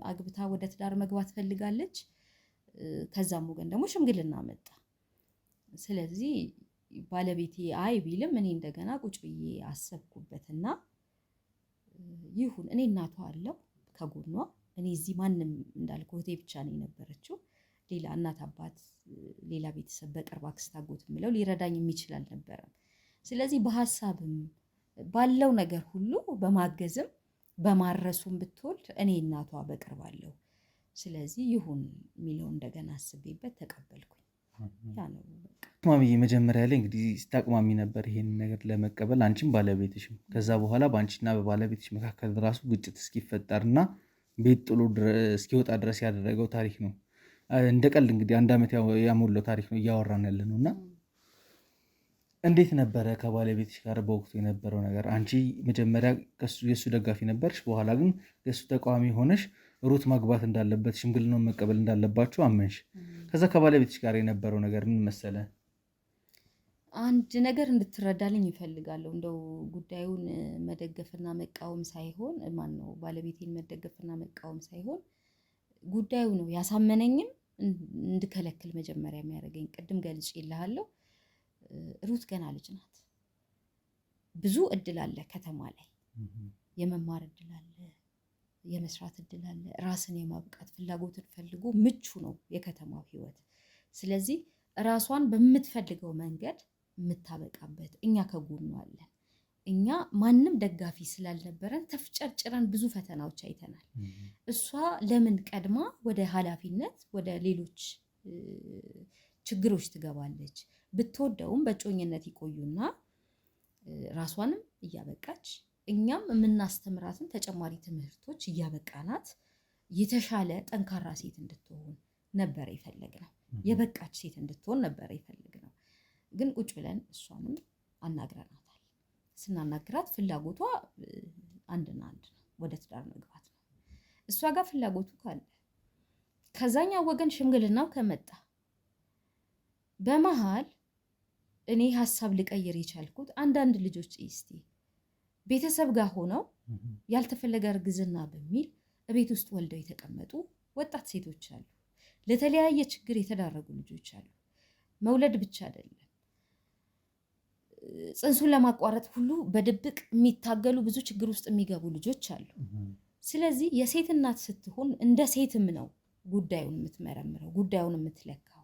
አግብታ ወደ ትዳር መግባት ፈልጋለች። ከዛም ወገን ደግሞ ሽምግልና መጣ። ስለዚህ ባለቤቴ አይ ቢልም እኔ እንደገና ቁጭ ብዬ አሰብኩበትና ይሁን እኔ እናቷ አለው ከጎኗ። እኔ እዚህ ማንም እንዳልኩ እህቴ ብቻ ነው የነበረችው። ሌላ እናት አባት፣ ሌላ ቤተሰብ በቅርብ አክስት አጎት የምለው ሊረዳኝ የሚችል አልነበረም። ስለዚህ በሀሳብም ባለው ነገር ሁሉ በማገዝም በማረሱም ብትወልድ እኔ እናቷ በቅርብ አለው። ስለዚህ ይሁን የሚለው እንደገና አስቤበት ተቀበልኩኝ። ያ ነው በቃ። ማሚዬ መጀመሪያ ላይ እንግዲህ ስታቅማሚ ነበር ይሄን ነገር ለመቀበል አንቺም ባለቤትሽም። ከዛ በኋላ በአንቺና በባለቤትሽ መካከል ራሱ ግጭት እስኪፈጠርና ቤት ጥሎ እስኪወጣ ድረስ ያደረገው ታሪክ ነው። እንደ ቀልድ እንግዲህ 1 ዓመት ያሞላው ታሪክ ነው እያወራን ያለ ነው። እና እንዴት ነበረ ከባለቤትሽ ጋር በወቅቱ የነበረው ነገር? አንቺ መጀመሪያ የእሱ ደጋፊ ነበርሽ፣ በኋላ ግን የእሱ ተቃዋሚ ሆነሽ ሩት ማግባት እንዳለበት ሽምግልናውን መቀበል እንዳለባችሁ አመንሽ። ከዛ ከባለቤትሽ ጋር የነበረው ነገር ምን መሰለ? አንድ ነገር እንድትረዳልኝ ይፈልጋለሁ። እንደው ጉዳዩን መደገፍና መቃወም ሳይሆን ባለቤቴን መደገፍና መቃወም ሳይሆን ጉዳዩ ነው ያሳመነኝም እንድከለክል መጀመሪያ የሚያደርገኝ። ቅድም ገልጬ ይልሃለሁ፣ ሩት ገና ልጅ ናት። ብዙ እድል አለ ከተማ ላይ፣ የመማር እድል አለ፣ የመስራት እድል አለ። ራስን የማብቃት ፍላጎትን ፈልጎ ምቹ ነው የከተማው ህይወት። ስለዚህ ራሷን በምትፈልገው መንገድ የምታበቃበት እኛ ከጎኗ አለን። እኛ ማንም ደጋፊ ስላልነበረን ተፍጨርጭረን ብዙ ፈተናዎች አይተናል። እሷ ለምን ቀድማ ወደ ኃላፊነት ወደ ሌሎች ችግሮች ትገባለች? ብትወደውም በጮኝነት ይቆዩና ራሷንም እያበቃች እኛም የምናስተምራትን ተጨማሪ ትምህርቶች እያበቃናት የተሻለ ጠንካራ ሴት እንድትሆን ነበር የፈለግነው። የበቃች ሴት እንድትሆን ነበር የፈለግነው። ግን ቁጭ ብለን እሷንም አናግረናታል። ስናናግራት ፍላጎቷ አንድና አንድ ነው፣ ወደ ትዳር መግባት ነው። እሷ ጋር ፍላጎቱ ካለ ከዛኛው ወገን ሽምግልናው ከመጣ በመሃል እኔ ሀሳብ ልቀይር የቻልኩት አንዳንድ ልጆች እስቲ ቤተሰብ ጋር ሆነው ያልተፈለገ እርግዝና በሚል ቤት ውስጥ ወልደው የተቀመጡ ወጣት ሴቶች አሉ። ለተለያየ ችግር የተዳረጉ ልጆች አሉ። መውለድ ብቻ አይደለም፣ ጽንሱን ለማቋረጥ ሁሉ በድብቅ የሚታገሉ ብዙ ችግር ውስጥ የሚገቡ ልጆች አሉ። ስለዚህ የሴት እናት ስትሆን እንደ ሴትም ነው ጉዳዩን የምትመረምረው፣ ጉዳዩን የምትለካው።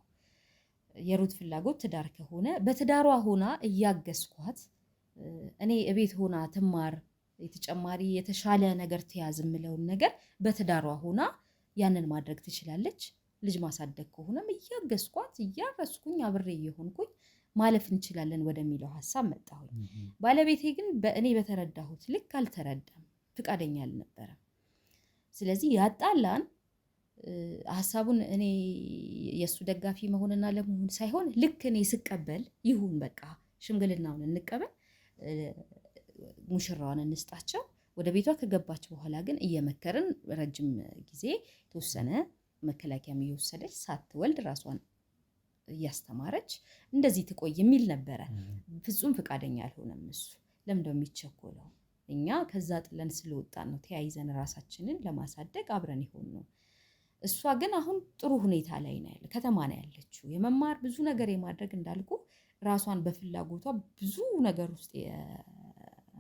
የሩት ፍላጎት ትዳር ከሆነ በትዳሯ ሆና እያገዝኳት እኔ እቤት ሆና ትማር፣ የተጨማሪ የተሻለ ነገር ትያዝ የምለውን ነገር በትዳሯ ሆና ያንን ማድረግ ትችላለች። ልጅ ማሳደግ ከሆነም እያገዝኳት እያረስኩኝ አብሬ እየሆንኩኝ ማለፍ እንችላለን ወደሚለው ሀሳብ መጣሁኝ። ባለቤቴ ግን በእኔ በተረዳሁት ልክ አልተረዳም፣ ፍቃደኛ አልነበረም። ስለዚህ ያጣላን ሀሳቡን እኔ የእሱ ደጋፊ መሆንና ለመሆን ሳይሆን ልክ እኔ ስቀበል ይሁን በቃ ሽምግልናውን እንቀበል፣ ሙሽራዋን እንስጣቸው፣ ወደ ቤቷ ከገባች በኋላ ግን እየመከርን ረጅም ጊዜ የተወሰነ መከላከያም እየወሰደች ሳትወልድ ራሷን እያስተማረች እንደዚህ ትቆይ የሚል ነበረ። ፍጹም ፍቃደኛ አልሆነም እሱ። ለምንድነው የሚቸኮለው? እኛ ከዛ ጥለን ስለወጣን ነው ተያይዘን ራሳችንን ለማሳደግ አብረን ይሆን ነው። እሷ ግን አሁን ጥሩ ሁኔታ ላይ ነው ያለ፣ ከተማ ነው ያለችው። የመማር ብዙ ነገር የማድረግ እንዳልኩ ራሷን በፍላጎቷ ብዙ ነገር ውስጥ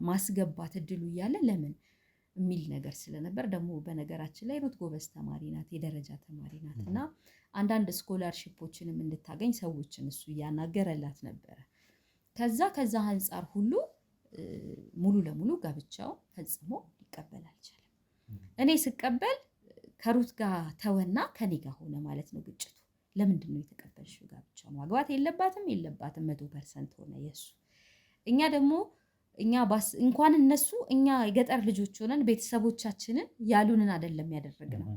ማስገባት እድሉ እያለ ለምን የሚል ነገር ስለነበር፣ ደግሞ በነገራችን ላይ ሩት ጎበዝ ተማሪ ናት፣ የደረጃ ተማሪ ናት እና አንዳንድ ስኮላርሺፖችንም እንድታገኝ ሰዎችን እሱ እያናገረላት ነበረ። ከዛ አንጻር ሁሉ ሙሉ ለሙሉ ጋብቻው ፈጽሞ ሊቀበል አልቻለም። እኔ ስቀበል ከሩት ጋር ተወና ከኔ ጋር ሆነ ማለት ነው ግጭቱ። ለምንድን ነው የተቀበልሽው? ጋብቻው ማግባት የለባትም 100% ሆነ የሱ። እኛ ደግሞ እንኳን እነሱ እኛ የገጠር ልጆች ሆነን ቤተሰቦቻችንን ያሉንን አይደለም ያደረግነው።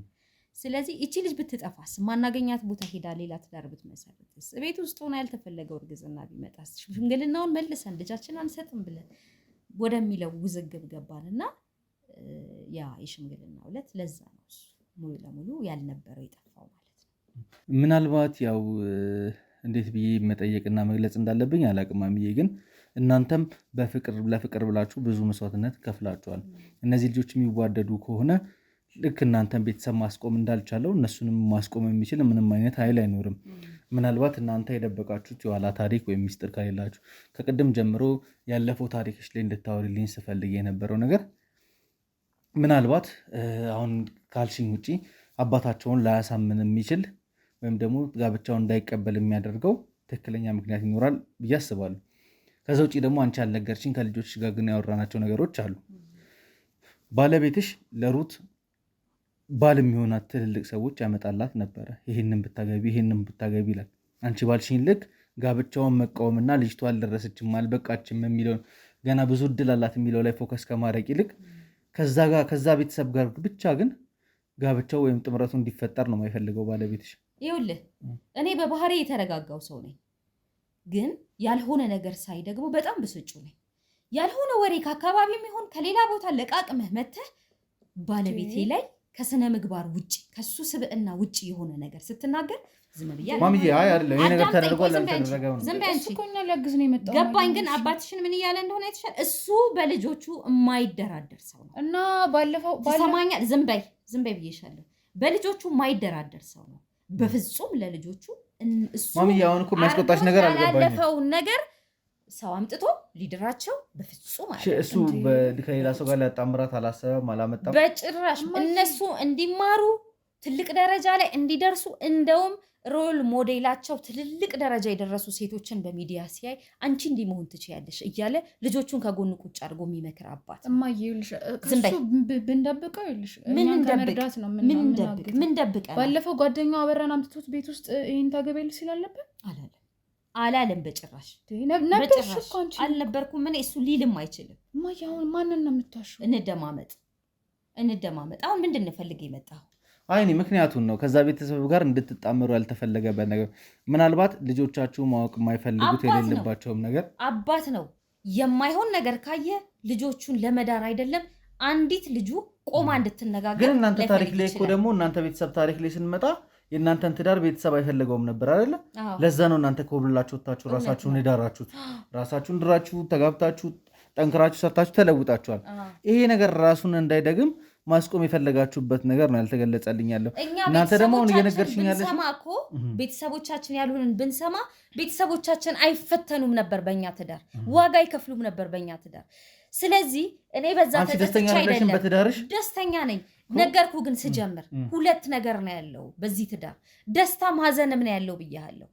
ስለዚህ እቺ ልጅ ብትጠፋስ፣ ማናገኛት ቦታ ሄዳ ሌላ ትዳር ብትመሰርትስ፣ ቤት ውስጥ ሆና ያልተፈለገው እርግዝና ቢመጣስ፣ ሽምግልናውን መልሰን ልጃችን አንሰጥም ብለን ወደሚለው ውዝግብ ገባንና ያ የሽምግልናው ዕለት ለዛ ነው እሱ ሙሉ ለሙሉ ያልነበረው የጠፋው ማለት ነው። ምናልባት ያው እንዴት ብዬ መጠየቅና መግለጽ እንዳለብኝ አላቅም ማሚዬ፣ ግን እናንተም ለፍቅር ብላችሁ ብዙ መስዋዕትነት ከፍላችኋል። እነዚህ ልጆች የሚዋደዱ ከሆነ ልክ እናንተን ቤተሰብ ማስቆም እንዳልቻለው እነሱንም ማስቆም የሚችል ምንም አይነት ኃይል አይኖርም። ምናልባት እናንተ የደበቃችሁት የኋላ ታሪክ ወይም ሚስጥር ከሌላችሁ፣ ከቅድም ጀምሮ ያለፈው ታሪክሽ ላይ እንድታወሪልኝ ስፈልግ የነበረው ነገር ምናልባት አሁን ካልሽኝ ውጪ አባታቸውን ላያሳምን የሚችል ወይም ደግሞ ጋብቻውን እንዳይቀበል የሚያደርገው ትክክለኛ ምክንያት ይኖራል ብዬ አስባለሁ። ከዛ ውጪ ደግሞ አንቺ ያልነገርሽኝ ከልጆች ጋር ግን ያወራናቸው ነገሮች አሉ። ባለቤትሽ ለሩት ባል የሚሆናት ትልልቅ ሰዎች ያመጣላት ነበረ። ይህንን ብታገቢ ይላል። አንቺ ባልሽኝ ልክ ጋብቻውን መቃወምና ልጅቷ አልደረሰችም አልበቃችም የሚለውን ገና ብዙ እድል አላት የሚለው ላይ ፎከስ ከማድረግ ይልቅ ከዛ ቤተሰብ ጋር ብቻ ግን ጋብቻው ወይም ጥምረቱ እንዲፈጠር ነው የማይፈልገው ባለቤትሽ። ይኸውልህ እኔ በባህሪ የተረጋጋው ሰው ነኝ፣ ግን ያልሆነ ነገር ሳይ ደግሞ በጣም ብስጩ ነኝ። ያልሆነ ወሬ ከአካባቢም ይሆን ከሌላ ቦታ ለቃቅመህ መተህ ባለቤቴ ላይ ከስነ ምግባር ውጭ ከሱ ስብዕና ውጭ የሆነ ነገር ስትናገር ዝም ብያለሁ። ማሚዬ አይ አይደለም ይሄ ነገር ተደርጓል አልተደረገም ዝም በይ አንቺ። እኮ እኛ ሊያግዝ ነው የመጣው። ገባኝ፣ ግን አባትሽን ምን እያለ እንደሆነ የተሻለ እሱ በልጆቹ የማይደራደር ሰው ነው እና ባለፈው ትሰማኛል። ዝም በይ ብዬሻለሁ። በልጆቹ የማይደራደር ሰው ነው በፍጹም ለልጆቹ። እሱ ማሚዬ አሁን እኮ የሚያስቆጣሽ ነገር አልገባኝም። ያለፈውን ነገር ሰው አምጥቶ ሊድራቸው በፍጹም አይደለም። እሱ ከሌላ ሰው ጋር ሊያጣምራት አላሰበም አላመጣም በጭራሽ። እነሱ እንዲማሩ ትልቅ ደረጃ ላይ እንዲደርሱ እንደውም ሮል ሞዴላቸው ትልልቅ ደረጃ የደረሱ ሴቶችን በሚዲያ ሲያይ አንቺ እንዲህ መሆን ትችያለሽ እያለ ልጆቹን ከጎኑ ቁጭ አድርጎ የሚመክር አባት እማዬ ይልሽ ከሱ ብንደብቀው ይልሽ እኛን ከመርዳት ነው ምን ደብቀ። ባለፈው ጓደኛው አበራን አምጥቶት ቤት ውስጥ ይሄን ታገቢያለሽ ሲላለበት አላለም በጭራሽ። ነበርሽ እኮ አንቺ። አልነበርኩም እኔ። እሱ ሊልም አይችልም። እማዬ አሁን ማንን ነው የምታሽው? እንደማመጥ አሁን ምንድን ነው ፈልገ የመጣው? አይኔ ምክንያቱን ነው ከዛ ቤተሰብ ጋር እንድትጣመሩ ያልተፈለገበት ነገር። ምናልባት ልጆቻችሁ ማወቅ የማይፈልጉት የሌለባቸውም ነገር አባት ነው። የማይሆን ነገር ካየ ልጆቹን ለመዳር አይደለም አንዲት ልጁ ቆማ እንድትነጋገር። ግን እናንተ ታሪክ ላይ እኮ ደግሞ እናንተ ቤተሰብ ታሪክ ላይ ስንመጣ የእናንተን ትዳር ቤተሰብ አይፈልገውም ነበር አይደለ? ለዛ ነው እናንተ ኮብልላችሁ ወጣችሁ ራሳችሁን ዳራችሁት። ራሳችሁን ድራችሁ ተጋብታችሁ ጠንክራችሁ ሰርታችሁ ተለውጣችኋል። ይሄ ነገር ራሱን እንዳይደግም ማስቆም የፈለጋችሁበት ነገር ነው ያልተገለጸልኝ ያለው። እናንተ ደግሞ አሁን እየነገርሽኝ ያለሽ ቤተሰቦቻችን ያሉንን ብንሰማ ቤተሰቦቻችን አይፈተኑም ነበር በእኛ ትዳር፣ ዋጋ አይከፍሉም ነበር በእኛ ትዳር። ስለዚህ እኔ በዛ ደስተኛ አይደለም በትዳርሽ? ደስተኛ ነኝ ነገርኩ። ግን ስጀምር ሁለት ነገር ነው ያለው በዚህ ትዳር፣ ደስታም ሀዘንም ነው ያለው ብያለሁ።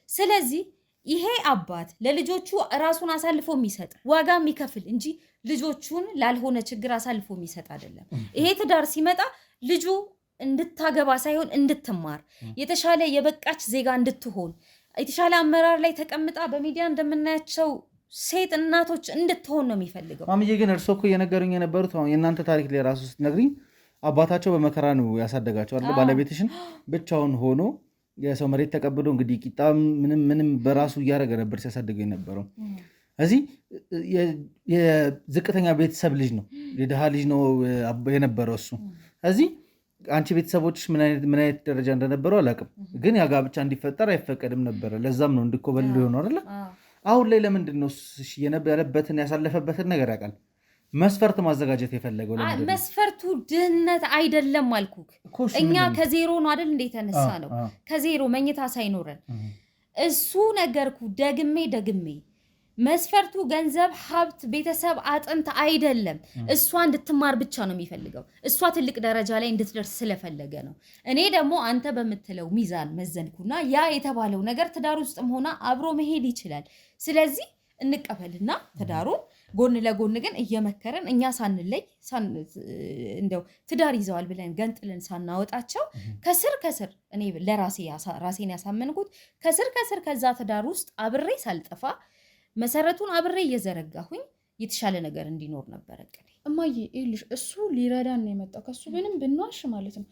ስለዚህ ይሄ አባት ለልጆቹ ራሱን አሳልፎ የሚሰጥ ዋጋ የሚከፍል እንጂ ልጆቹን ላልሆነ ችግር አሳልፎ የሚሰጥ አይደለም። ይሄ ትዳር ሲመጣ ልጁ እንድታገባ ሳይሆን እንድትማር፣ የተሻለ የበቃች ዜጋ እንድትሆን፣ የተሻለ አመራር ላይ ተቀምጣ በሚዲያ እንደምናያቸው ሴት እናቶች እንድትሆን ነው የሚፈልገው። ማምዬ ግን እርሶ እኮ እየነገሩኝ የነበሩት የእናንተ ታሪክ ላይ ራሱ ስትነግሪኝ አባታቸው በመከራ ነው ያሳደጋቸው አይደል? ባለቤትሽን ብቻውን ሆኖ የሰው መሬት ተቀብሎ እንግዲህ ቂጣ ምንም በራሱ እያደረገ ነበር ሲያሳድገው የነበረው። እዚህ የዝቅተኛ ቤተሰብ ልጅ ነው፣ የድሃ ልጅ ነው የነበረው እሱ። እዚህ አንቺ ቤተሰቦችሽ ምን አይነት ደረጃ እንደነበሩ አላውቅም፣ ግን ያ ጋብቻ እንዲፈጠር አይፈቀድም ነበረ። ለዛም ነው እንድኮበልሉ የሆነው አይደለ? አሁን ላይ ለምንድን ነው የነበረበትን ያሳለፈበትን ነገር ያውቃል። መስፈርት ማዘጋጀት የፈለገው መስፈርቱ ድህነት አይደለም አልኩክ። እኛ ከዜሮ ነው አይደል እንደ የተነሳ ነው፣ ከዜሮ መኝታ ሳይኖረን እሱ ነገርኩ። ደግሜ መስፈርቱ ገንዘብ፣ ሀብት፣ ቤተሰብ፣ አጥንት አይደለም። እሷ እንድትማር ብቻ ነው የሚፈልገው። እሷ ትልቅ ደረጃ ላይ እንድትደርስ ስለፈለገ ነው። እኔ ደግሞ አንተ በምትለው ሚዛን መዘንኩና ያ የተባለው ነገር ትዳር ውስጥም ሆና አብሮ መሄድ ይችላል። ስለዚህ እንቀበልና ትዳሩን ጎን ለጎን ግን እየመከረን እኛ ሳንለይ እንደው ትዳር ይዘዋል ብለን ገንጥልን ሳናወጣቸው ከስር እኔ ራሴን ያሳመንኩት ከስር ከዛ ትዳር ውስጥ አብሬ ሳልጠፋ መሰረቱን አብሬ እየዘረጋሁኝ የተሻለ ነገር እንዲኖር ነበር እቅዴ። እማዬ ይልሽ እሱ ሊረዳን ነው የመጣው። ከሱ ምንም ብንዋሽ ማለት ነው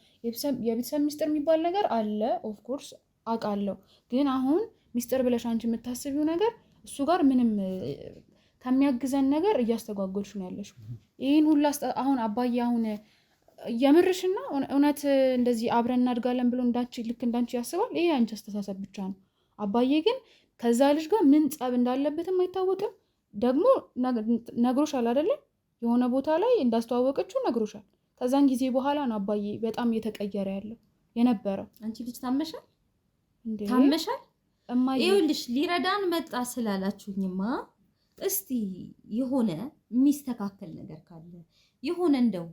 የቤተሰብ ሚስጥር የሚባል ነገር አለ። ኦፍኮርስ አውቃለሁ። ግን አሁን ሚስጥር ብለሽ አንቺ የምታስቢው ነገር እሱ ጋር ምንም ከሚያግዘን ነገር እያስተጓጎልሽ ነው ያለሽ። ይህን ሁላ አሁን አባዬ አሁን የምርሽና እውነት እንደዚህ አብረን እናድጋለን ብሎ ልክ እንዳንቺ ያስባል? ይሄ አንቺ አስተሳሰብ ብቻ ነው። አባዬ ግን ከዛ ልጅ ጋር ምን ጸብ እንዳለበትም አይታወቅም። ደግሞ ነግሮሻል አይደለም? የሆነ ቦታ ላይ እንዳስተዋወቀችው ነግሮሻል። ከዛን ጊዜ በኋላ ነው አባዬ በጣም እየተቀየረ ያለው የነበረው። አንቺ ልጅ ታመሻል። ይኸውልሽ ሊረዳን መጣ ስላላችሁኝማ እስቲ የሆነ የሚስተካከል ነገር ካለ የሆነ እንደው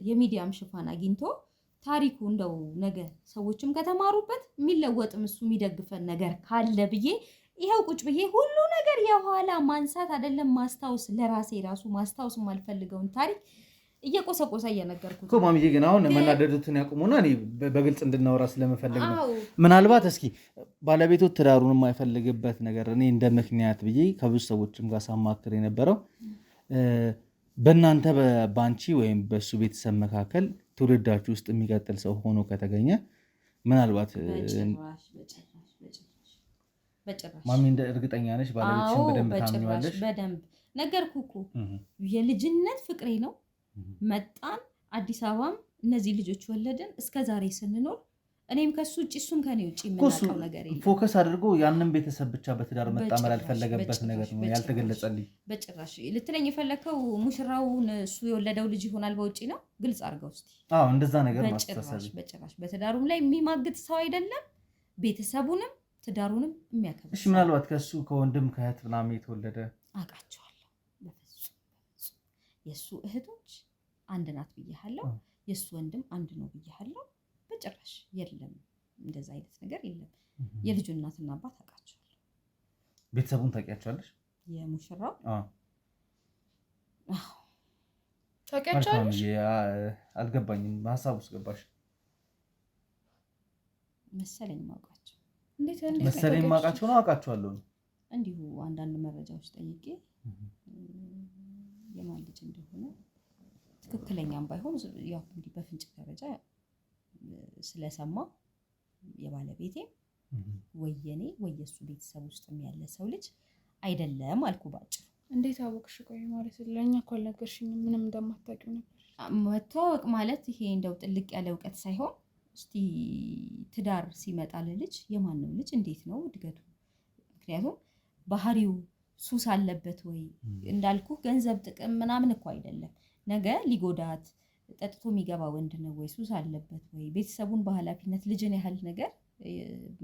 የሚዲያም ሽፋን አግኝቶ ታሪኩ እንደው ነገ ሰዎችም ከተማሩበት የሚለወጥም እሱ የሚደግፈን ነገር ካለ ብዬ ይኸው ቁጭ ብዬ ሁሉ ነገር የኋላ ማንሳት አይደለም ማስታወስ፣ ለራሴ ራሱ ማስታወስ የማልፈልገውን ታሪክ እየቆሰቆሰ እየነገርኩት እኮ ማሚዬ። ግን አሁን መናደዱትን ያቁሙና እኔ በግልጽ እንድናወራ ስለምፈልግ ነው። ምናልባት እስኪ ባለቤቱ ትዳሩን የማይፈልግበት ነገር እኔ እንደ ምክንያት ብዬ ከብዙ ሰዎችም ጋር ሳማክር የነበረው በእናንተ በአንቺ ወይም በእሱ ቤተሰብ መካከል ትውልዳችሁ ውስጥ የሚቀጥል ሰው ሆኖ ከተገኘ ምናልባት ማሚ እንደ እርግጠኛ ነች ባለቤትሽን በደንብ ታምኚዋለሽ? በደንብ ነገርኩህ እኮ የልጅነት ፍቅሬ ነው። መጣን አዲስ አበባም እነዚህ ልጆች ወለድን። እስከ ዛሬ ስንኖር እኔም ከሱ ውጭ እሱም ከኔ ውጭ የምናውቀው ነገር የለም። ፎከስ አድርጎ ያንን ቤተሰብ ብቻ በትዳር መጣመር ያልፈለገበት ነገር ነው ያልተገለጸልኝ። በጭራሽ ልትለኝ የፈለከው ሙሽራውን እሱ የወለደው ልጅ ይሆናል በውጭ ነው? ግልጽ አድርገው እስኪ። አዎ እንደዛ ነገር ማስተሳሰብ በጭራሽ በትዳሩም ላይ የሚማግጥ ሰው አይደለም። ቤተሰቡንም ትዳሩንም የሚያከብር። እሺ ምናልባት ከሱ ከወንድም ከእህት ምናምን የተወለደ አውቃቸዋለሁ። በፍጹም የእሱ እህቶች አንድ ናት ብያለሁ። የእሱ ወንድም አንድ ነው ብያለሁ። በጭራሽ የለም፣ እንደዛ አይነት ነገር የለም። የልጁ እናትና አባት አውቃቸዋለሁ። ቤተሰቡን ታውቂያቸዋለሽ? የሙሽራው ታውቂያቸዋለሽ? አልገባኝም። ሀሳብ ውስጥ ገባሽ መሰለኝ። ማውቃቸው መሰለኝ ማውቃቸው ነው። አውቃቸዋለሁ እንዲሁ አንዳንድ መረጃዎች ጠይቄ የማን ልጅ እንደሆነ ትክክለኛም ባይሆን ያው እንዲህ በፍንጭ ደረጃ ስለሰማ የባለቤቴ ወየኔ ወየሱ ቤተሰብ ውስጥ ያለ ሰው ልጅ አይደለም አልኩ ባጭሩ። እንዴት አወቅሽ? ቆይ ማለት ለኛ እኮ አልነገርሽኝም፣ ምንም እንደማታውቂው ነበር። መታወቅ ማለት ይሄ እንደው ጥልቅ ያለ እውቀት ሳይሆን እስቲ ትዳር ሲመጣ ለልጅ የማን ነው ልጅ እንዴት ነው እድገቱ? ምክንያቱም ባህሪው ሱስ አለበት ወይ እንዳልኩ ገንዘብ ጥቅም ምናምን እኮ አይደለም። ነገ ሊጎዳት ጠጥቶ የሚገባ ወንድ ነው ወይ ሱስ አለበት ወይ ቤተሰቡን በኃላፊነት ልጅን ያህል ነገር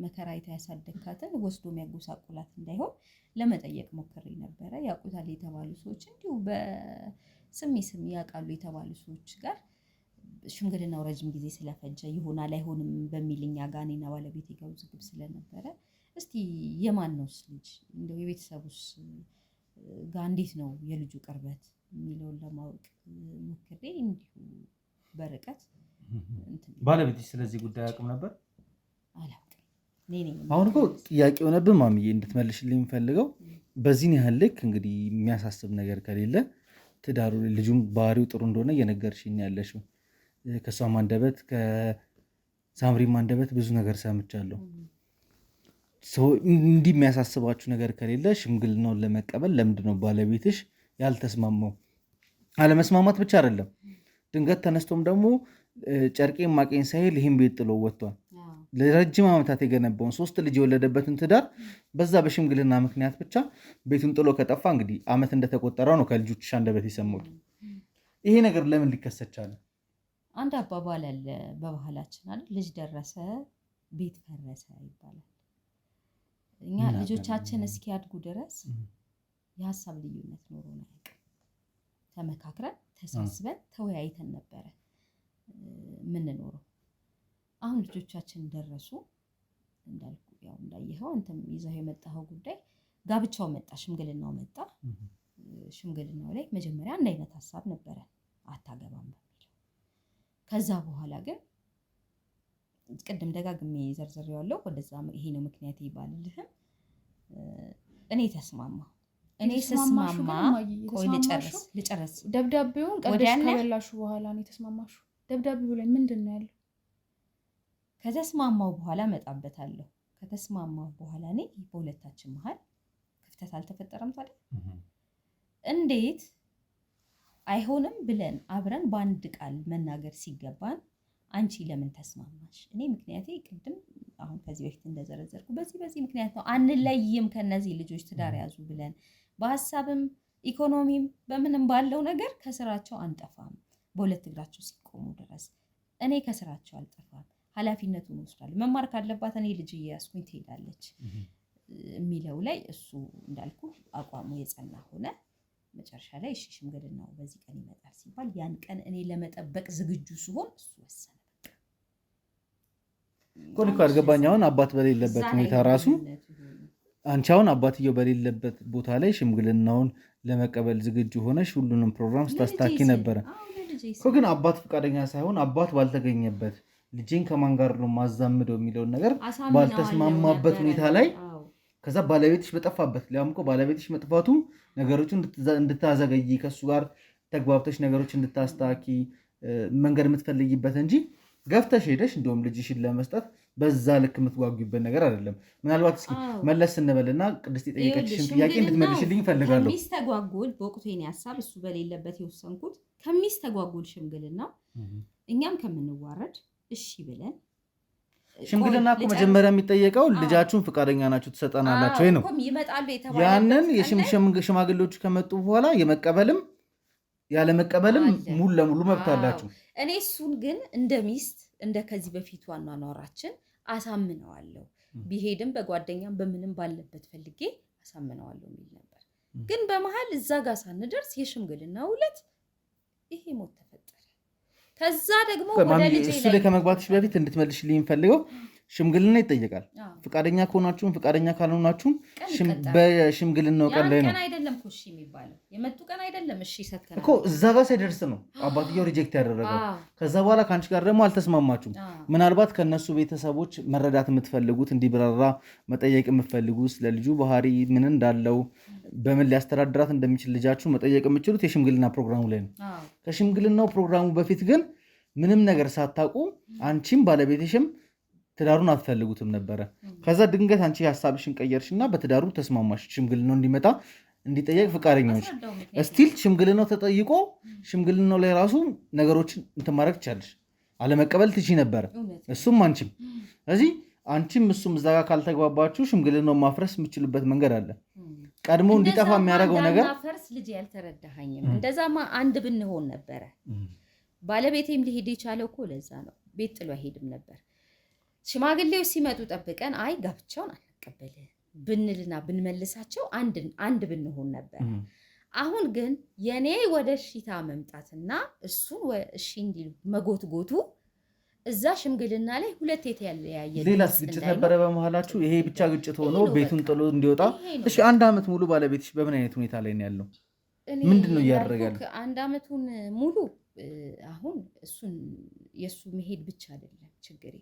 መከራ አይታ ያሳደግካትን ወስዶ የሚያጎሳቁላት እንዳይሆን ለመጠየቅ ሞክሬ ነበረ። ያውቁታል የተባሉ ሰዎች እንዲሁ በስሚ ያውቃሉ የተባሉ ሰዎች ጋር ሽምግልናው ረጅም ጊዜ ስለፈጀ ይሆናል አይሆንም በሚልኛ ጋር እኔና ባለቤቴ ጋር ውዝግብ ስለነበረ እስቲ የማን ነውስ ልጅ እንደው የቤተሰቡስ ጋር እንዴት ነው የልጁ ቅርበት የሚለውን ለማወቅ ሞክሬ እንዲሁ በርቀት ባለቤትሽ ስለዚህ ጉዳይ አያውቅም ነበር? አላውቅም። አሁን እኮ ጥያቄ ሆነብን ማምዬ እንድትመልሽልኝ የምፈልገው በዚህን ያህል ልክ እንግዲህ የሚያሳስብ ነገር ከሌለ ትዳሩ ልጁም ባህሪው ጥሩ እንደሆነ እየነገርሽኝ ያለሽው ከሷም አንደበት ከሳምሪም አንደበት ብዙ ነገር ሰምቻለሁ። እንዲህ የሚያሳስባችሁ ነገር ከሌለ ሽምግልናውን ለመቀበል ለምንድን ነው ባለቤትሽ ያልተስማማው? አለመስማማት ብቻ አይደለም፣ ድንገት ተነስቶም ደግሞ ጨርቄን ማቄን ሳይል ይህን ቤት ጥሎ ወጥቷል። ለረጅም ዓመታት የገነባውን 3 ልጅ የወለደበትን ትዳር በዛ በሽምግልና ምክንያት ብቻ ቤቱን ጥሎ ከጠፋ እንግዲህ ዓመት እንደተቆጠረው ነው ከልጆችሽ አንደበት የሰሙት። ይሄ ነገር ለምን ሊከሰት ቻለ? አንድ አባባል አለ በባህላችን አይደል፣ ልጅ ደረሰ ቤት ፈረሰ ይባላል። እኛ ልጆቻችን እስኪያድጉ ድረስ የሀሳብ ልዩነት ኖሮን አያውቅም። ተመካክረን ተሳስበን ተወያይተን ነበረ የምንኖረው። አሁን ልጆቻችን ደረሱ እንዳልኩ ያው እንዳየኸው አንተም ይዘው የመጣኸው ጉዳይ ጋብቻው መጣ፣ ሽምግልናው መጣ። ሽምግልናው ላይ መጀመሪያ አንድ አይነት ሀሳብ ነበረ አታገባም በሚለው። ከዛ በኋላ ግን ቅድም ደጋግሜ ዘርዝሬዋለሁ። ወደዛ ይሄ ነው ምክንያት ይባልልህም እኔ ተስማማሁ። እኔ ስስማማ ቆይ ልጨርስ። ደብዳቤውን ቀደሽ ከበላሹ በኋላ ነው የተስማማሹ? ደብዳቤው ላይ ምንድን ነው ያለው? ከተስማማው በኋላ መጣበታለሁ። ከተስማማው በኋላ እኔ በሁለታችን መሀል ክፍተት አልተፈጠረም ታዲያ? እንዴት አይሆንም ብለን አብረን በአንድ ቃል መናገር ሲገባን አንቺ ለምን ተስማማሽ? እኔ ምክንያቴ ቅድም አሁን ከዚህ በፊት እንደዘረዘርኩ በዚህ ምክንያት ነው አንለይም ከነዚህ ልጆች ትዳር ያዙ ብለን በሀሳብም ኢኮኖሚም በምንም ባለው ነገር ከስራቸው አንጠፋም። በሁለት እግራቸው ሲቆሙ ድረስ እኔ ከስራቸው አልጠፋም፣ ኃላፊነቱን ወስዳለሁ። መማር ካለባት እኔ ልጅ እያስኩኝ ትሄዳለች የሚለው ላይ እሱ እንዳልኩ አቋሙ የጸና ሆነ። መጨረሻ ላይ እሺ ሽምግልናው በዚህ ቀን ይመጣል ሲባል ያን ቀን እኔ ለመጠበቅ ዝግጁ ሲሆን እሱ ወሰነ። ኮኒኮ አልገባኝ። አሁን አባት በሌለበት ሁኔታ ራሱ አንቺ አሁን አባትየው በሌለበት ቦታ ላይ ሽምግልናውን ለመቀበል ዝግጁ ሆነሽ ሁሉንም ፕሮግራም ስታስታኪ ነበረ እኮ። ግን አባት ፈቃደኛ ሳይሆን አባት ባልተገኘበት ልጄን ከማን ጋር ነው ማዛምደው የሚለውን ነገር ባልተስማማበት ሁኔታ ላይ ከዛ ባለቤትሽ በጠፋበት ሊያም እኮ ባለቤትሽ መጥፋቱ ነገሮችን እንድታዘገይ ከሱ ጋር ተግባብተሽ ነገሮች እንድታስታኪ መንገድ የምትፈልጊበት እንጂ ገፍተሽ ሄደሽ እንደውም ልጅሽን ለመስጠት በዛ ልክ የምትጓጉበት ነገር አይደለም። ምናልባት እስኪ መለስ እንበልና ቅድስት የጠየቀችሽን ጥያቄ እንድትመልሽልኝ እፈልጋለሁ። ከሚስተጓጎል በወቅቱ የኔ ሀሳብ እሱ በሌለበት የወሰንኩት ከሚስተጓጎል ሽምግልና እኛም ከምንዋረድ እሺ ብለን ሽምግልና እኮ መጀመሪያ የሚጠየቀው ልጃችሁን ፈቃደኛ ናችሁ ትሰጠናላችሁ ወይ ነው። ያንን ሽማግሌዎቹ ከመጡ በኋላ የመቀበልም ያለመቀበልም ሙሉ ለሙሉ መብት አላችሁ። እኔ እሱን ግን እንደ ሚስት እንደ ከዚህ በፊቱ አኗኗራችን አሳምነዋለሁ፣ ቢሄድም በጓደኛም በምንም ባለበት ፈልጌ አሳምነዋለሁ የሚል ነበር። ግን በመሀል እዛ ጋር ሳንደርስ የሽምግልና ዕለት ይሄ ሞት ተፈጠረ። ከዛ ደግሞ ወደ ልጅ እሱ ላይ ከመግባትሽ በፊት እንድትመልሽልኝ የምፈልገው ሽምግልና ይጠየቃል። ፈቃደኛ ከሆናችሁም ፈቃደኛ ካልሆናችሁም በሽምግልናው ቀን ላይ ነው አይደለም እኮ እሺ የሚባለው የመጡ ቀን አይደለም እሺ ሰከረ እኮ እዛ ጋር ሳይደርስ ነው አባትየው ሪጀክት ያደረገው። ከዛ በኋላ ከአንቺ ጋር ደግሞ አልተስማማችሁም። ምናልባት ከነሱ ቤተሰቦች መረዳት የምትፈልጉት እንዲብራራ መጠየቅ የምትፈልጉት ስለ ልጁ ባህሪ ምን እንዳለው በምን ሊያስተዳድራት እንደሚችል ልጃችሁ መጠየቅ የምችሉት የሽምግልና ፕሮግራሙ ላይ ነው። ከሽምግልናው ፕሮግራሙ በፊት ግን ምንም ነገር ሳታውቁ አንቺም ባለቤትሽም ትዳሩን አትፈልጉትም ነበረ። ከዛ ድንገት አንቺ ሀሳብሽን ቀየርሽና በትዳሩ ተስማማሽ። ሽምግልናው እንዲመጣ እንዲጠየቅ ፈቃደኛዎች እስቲል ሽምግልናው ተጠይቆ ሽምግልናው ላይ ራሱ ነገሮችን እንትን ማድረግ ትቻለሽ፣ አለመቀበል ትችይ ነበረ እሱም አንቺም። ስለዚህ አንቺም እሱም እዛ ጋር ካልተግባባችሁ ሽምግልናው ማፍረስ የምችሉበት መንገድ አለ። ቀድሞ እንዲጠፋ የሚያደርገው ነገር ፈርስ ልጅ ያልተረዳኸኝም። እንደዛማ አንድ ብንሆን ነበረ። ባለቤቴም ሊሄድ የቻለው እኮ ለዛ ነው። ቤት ጥሎ አይሄድም ነበር። ሽማግሌዎች ሲመጡ ጠብቀን አይ ጋብቻውን አልቀበልም ብንልና ብንመልሳቸው አንድ ብንሆን ነበር። አሁን ግን የኔ ወደ እሺታ መምጣትና እሱን እሺ እንዲሉ መጎትጎቱ እዛ ሽምግልና ላይ ሁለት የተለያየ ሌላስ ግጭት ነበረ በመሀላችሁ? ይሄ ብቻ ግጭት ሆኖ ቤቱን ጥሎ እንዲወጣ? እሺ 1 ዓመት ሙሉ ባለቤትሽ በምን አይነት ሁኔታ ላይ ነው ያለው? ምንድን ነው እያደረገ ያለው? 1 ዓመቱን ሙሉ አሁን እሱን የእሱ መሄድ ብቻ አይደለም ችግሬ።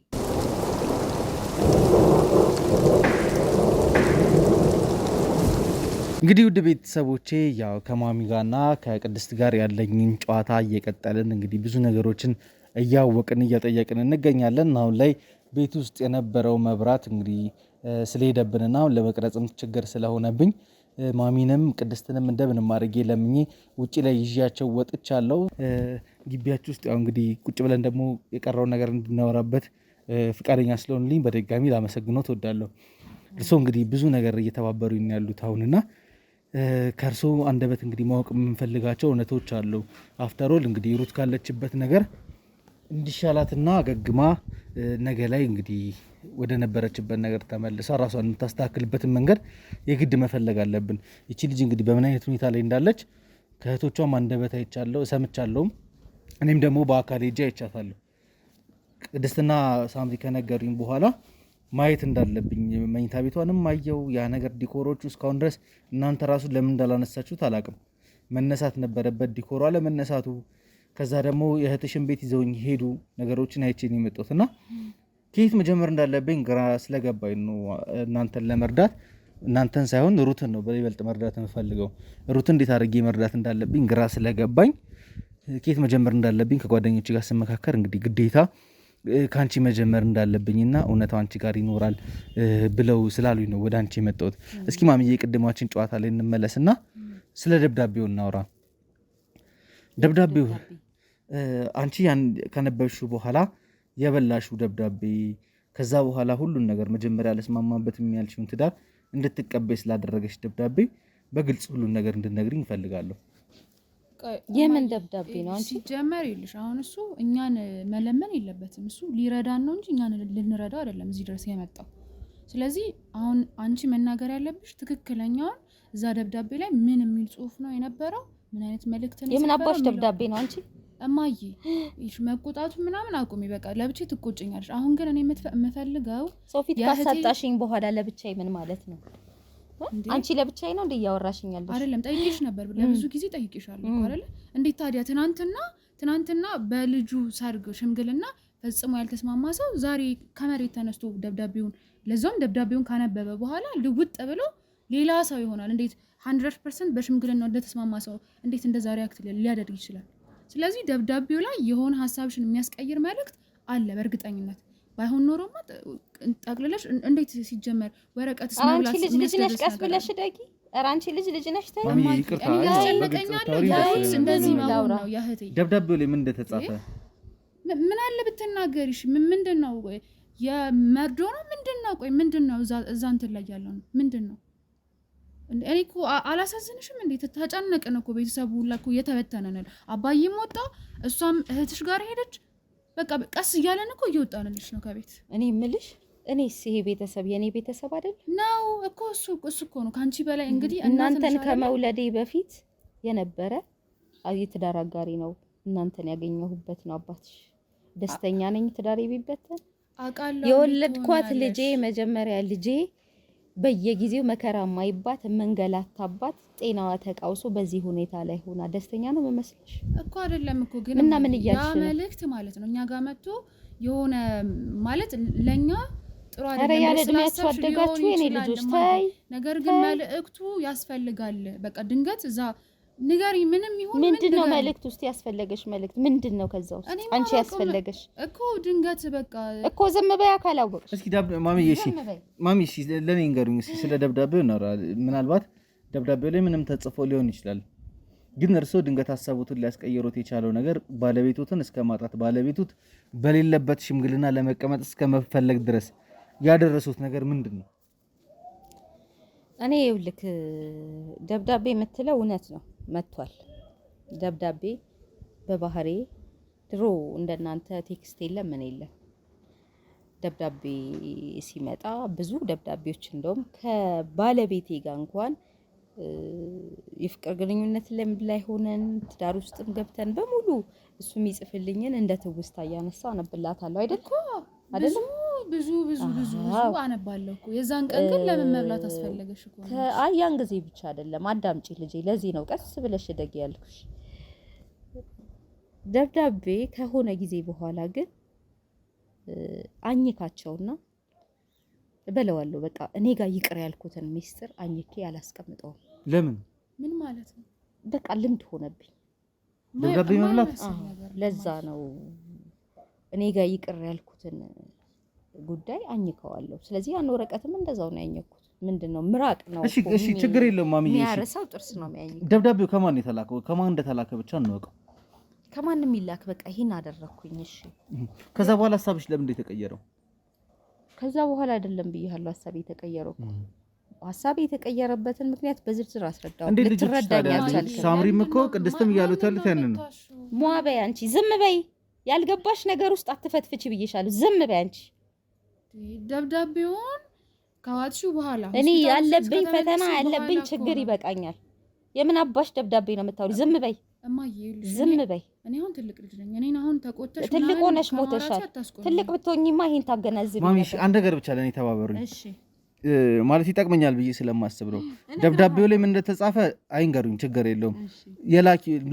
እንግዲህ ውድ ቤተሰቦቼ ያው ከማሚ ጋርና ከቅድስት ጋር ያለኝን ጨዋታ እየቀጠልን እንግዲህ ብዙ ነገሮችን እያወቅን እየጠየቅን እንገኛለን። አሁን ላይ ቤት ውስጥ የነበረው መብራት እንግዲህ ስለሄደብንና አሁን ለመቅረጽም ችግር ስለሆነብኝ ማሚንም ቅድስትንም እንደምንም አድርጌ ለምኜ ውጭ ላይ ይዣቸው ወጥቻለሁ። ግቢያችሁ ውስጥ ያው እንግዲህ ቁጭ ብለን ደግሞ የቀረውን ነገር እንድናወራበት ፍቃደኛ ስለሆንልኝ በድጋሚ ላመሰግኖት እወዳለሁ። እርሶ እንግዲህ ብዙ ነገር እየተባበሩ ያሉት አሁንና ከእርሶ አንደበት እንግዲህ ማወቅ የምንፈልጋቸው እውነቶች አሉ። አፍተሮል እንግዲህ ሩት ካለችበት ነገር እንዲሻላትና አገግማ ነገ ላይ እንግዲህ ወደ ነበረችበት ነገር ተመልሳ ራሷን የምታስተካክልበትን መንገድ የግድ መፈለግ አለብን። ይቺ ልጅ እንግዲህ በምን አይነት ሁኔታ ላይ እንዳለች ከእህቶቿም አንደበት አይቻለሁ፣ ሰምቻለሁም። እኔም ደግሞ በአካል ሄጄ አይቻታለሁ። ቅድስትና ሳምሪ ከነገሩኝ በኋላ ማየት እንዳለብኝ መኝታ ቤቷንም አየው። ያ ነገር ዲኮሮቹ እስካሁን ድረስ እናንተ ራሱ ለምን እንዳላነሳችሁት አላቅም። መነሳት ነበረበት ዲኮሯ ለመነሳቱ። ከዛ ደግሞ የእህትሽን ቤት ይዘውኝ ሄዱ። ነገሮችን አይቼ ነው የመጣሁት እና ከየት መጀመር እንዳለብኝ ግራ ስለገባኝ ነው እናንተን ለመርዳት እናንተን ሳይሆን ሩትን ነው በይበልጥ መርዳት የምፈልገው። ሩትን እንዴት አድርጌ መርዳት እንዳለብኝ ግራ ስለገባኝ ከየት መጀመር እንዳለብኝ ከጓደኞች ጋር ስመካከር እንግዲህ ግዴታ ከአንቺ መጀመር እንዳለብኝና እውነታው አንቺ ጋር ይኖራል ብለው ስላሉኝ ነው ወደ አንቺ የመጣሁት። እስኪ ማሚዬ ቅድማችን ጨዋታ ላይ እንመለስና ስለ ደብዳቤው እናውራ። ደብዳቤው አንቺ ከነበብሽው በኋላ የበላሽው ደብዳቤ፣ ከዛ በኋላ ሁሉን ነገር መጀመሪያ ለስማማበት የሚያልሽውን ትዳር እንድትቀበይ ስላደረገች ደብዳቤ በግልጽ ሁሉን ነገር እንድነግሪኝ እፈልጋለሁ። የምን ደብዳቤ ነው? አንቺ ሲጀመር ይልሽ አሁን እሱ እኛን መለመን የለበትም። እሱ ሊረዳን ነው እንጂ እኛን ልንረዳው አይደለም እዚህ ድረስ የመጣው። ስለዚህ አሁን አንቺ መናገር ያለብሽ ትክክለኛውን እዛ ደብዳቤ ላይ ምን የሚል ጽሑፍ ነው የነበረው፣ ምን አይነት መልእክት ነው? የምን አባሽ ደብዳቤ ነው? አንቺ እማዬ ይሽ መቆጣቱ ምናምን አቁሚ፣ በቃ ለብቻ ትቆጭኛለሽ። አሁን ግን እኔ የምፈልገው ሶፊት ካሳጣሽኝ በኋላ ለብቻዬ ምን ማለት ነው? አንቺ ለብቻዬ ነው እንዴ እያወራሽኛለሽ? አይደለም ጠይቄሽ ነበር፣ ለብዙ ጊዜ ጠይቄሻለሁ እኮ አይደለ? እንዴት ታዲያ ትናንትና በልጁ ሰርግ ሽምግልና ፈጽሞ ያልተስማማ ሰው ዛሬ ከመሬት ተነስቶ ደብዳቤውን ለዛውም ደብዳቤውን ካነበበ በኋላ ልውጥ ብሎ ሌላ ሰው ይሆናል? እንዴት 100% በሽምግልና እንደተስማማ ሰው እንዴት እንደዛ ሪያክት ሊያደርግ ይችላል? ስለዚህ ደብዳቤው ላይ የሆነ ሀሳብሽን የሚያስቀይር መልእክት አለ በእርግጠኝነት። ባይሆን ኖሮማ ጠቅልለሽ እንዴት ሲጀመር ወረቀትስ መብላት ልጅ ነሽ፣ ቀስ ብለሽ ደቂ። ኧረ አንቺ ልጅ ነሽ። ታይ እንደዚህ ነው ያህቴ። ደብዳቤው ላይ ምን እንደተጻፈ ምን አለ ብትናገሪሽ? ምንድነው የመርዶ ነው? ምንድነው? ቆይ ምንድነው እዛ እንትን ላይ ያለው ነው ምንድነው? እኔ እኮ አላሳዝንሽም እንዴ? ተጨነቅን እኮ ቤተሰቡ ሁላ እኮ እየተበተነ ነው። አባዬም ወጣ፣ እሷም እህትሽ ጋር ሄደች። በቃ ቀስ እያለን እኮ እየወጣንልሽ ነው ከቤት። እኔ የምልሽ እኔስ ይሄ ቤተሰብ የኔ ቤተሰብ አይደል ነው እኮ እሱ እኮ ነው ካንቺ በላይ እንግዲህ እናንተን ከመውለዴ በፊት የነበረ የትዳር አጋሪ ነው። እናንተን ያገኘሁበት ነው አባትሽ። ደስተኛ ነኝ ትዳሬ ቢበተን። አቃለው የወለድኳት ልጄ መጀመሪያ ልጄ በየጊዜው መከራ ማይባት መንገላታባት ጤናዋ ተቃውሶ በዚህ ሁኔታ ላይ ሆና ደስተኛ ነው መመስለሽ እኮ አይደለም እኮ ግን ምን እያልሽ ነው? መልእክት ማለት ነው እኛ ጋር መጥቶ የሆነ ማለት ለኛ ጥሩ አይደለም። ያለ እድሜያችሁ አደጋችሁ የኔ ልጆች ታይ። ነገር ግን መልእክቱ ያስፈልጋል። በቃ ድንገት እዛ ንገሪ ምንም ይሁን ምንድነው መልእክት ውስጥ ያስፈልገሽ መልእክት ምንድነው? ከዛ ውስጥ አንቺ ያስፈልገሽ እኮ ድንገት በቃ እኮ ዝም በያ ካላወቅሽ። እስኪ ማሚ እሺ ለኔ እንገሩኝ እስኪ ስለ ደብዳቤው ነው። ምናልባት ደብዳቤው ላይ ምንም ተጽፎ ሊሆን ይችላል፣ ግን እርሶ ድንገት ሀሳቡትን ሊያስቀይሩት የቻለው ነገር ባለቤቱትን እስከ ማጣት ባለቤቱት በሌለበት ሽምግልና ለመቀመጥ እስከ መፈለግ ድረስ ያደረሱት ነገር ምንድነው? እኔ ይልክ ደብዳቤ የምትለው እውነት ነው መጥቷል። ደብዳቤ በባህሬ ድሮ እንደናንተ ቴክስት የለም ምን የለም። ደብዳቤ ሲመጣ ብዙ ደብዳቤዎች እንደውም ከባለቤቴ ጋር እንኳን የፍቅር ግንኙነት ላይ ሆነን ትዳር ውስጥም ገብተን በሙሉ እሱ የሚጽፍልኝን እንደ ትውስታ እያነሳ አነብላታለሁ አይደል አይደል? ብዙ አነባለሁ እኮ የዛን ቀን ግን ለምን መብላት አስፈለገሽ እኮ ያን ጊዜ ብቻ አይደለም። አዳምጪ ልጄ፣ ለዚህ ነው ቀስ ብለሽ ደግ ያልኩሽ። ደብዳቤ ከሆነ ጊዜ በኋላ ግን አኝካቸውና በለዋለሁ። በቃ እኔ ጋር ይቅር ያልኩትን ሚስጥር አኝኬ አላስቀምጠውም። ለምን? ምን ማለት ነው? በቃ ልምድ ሆነብኝ ደብዳቤ መብላት። ለዛ ነው እኔ ጋር ይቅር ያልኩትን ጉዳይ አኝከዋለሁ። ስለዚህ ያን ወረቀትም እንደዛው ነው ያኘኩት። ምንድነው ምራቅ ነው። እሺ ችግር የለውም ማሚዬ። የሚያረሳው ጥርስ ነው የሚያኘው። ደብዳቤው ከማን የተላከው? ከማን እንደተላከ ብቻ እንወቀው። ከማንም ይላክ በቃ ይሄን አደረኩኝ። እሺ ከዛ በኋላ ሀሳብሽ ለምን የተቀየረው? ከዛ በኋላ አይደለም ብያለሁ ሀሳቤ የተቀየረው። ሀሳቤ የተቀየረበትን ምክንያት በዝርዝር አስረዳው። ልትረዳኝ አልቻልሽ። ሳምሪም እኮ ቅድስትም እያሉት ያሉት ያንን ነው። ሟበይ አንቺ ዝም በይ። ያልገባሽ ነገር ውስጥ አትፈትፍቺ ብዬሻለሁ። ዝም በይ አንቺ። ደብዳቤውን ከዋትሽው በኋላ እኔ ያለብኝ ፈተና ያለብኝ ችግር ይበቃኛል። የምን አባሽ ደብዳቤ ነው የምታወሪ? ዝም በይ እማዬ። ዝም በይ። እኔ አሁን ትልቅ ልጅ ነኝ። እኔን አሁን ተቆጥተሽ ትልቅ ሆነሽ ሞተሻል። ትልቅ ብትሆኚማ ይሄን ታገናዝቢ። ማሚ አንድ ነገር ብቻ ለኔ ተባበሩኝ። እሺ ማለት ይጠቅመኛል ብዬ ስለማስብ ነው። ደብዳቤው ላይ ምን እንደተጻፈ አይንገሩኝ፣ ችግር የለውም።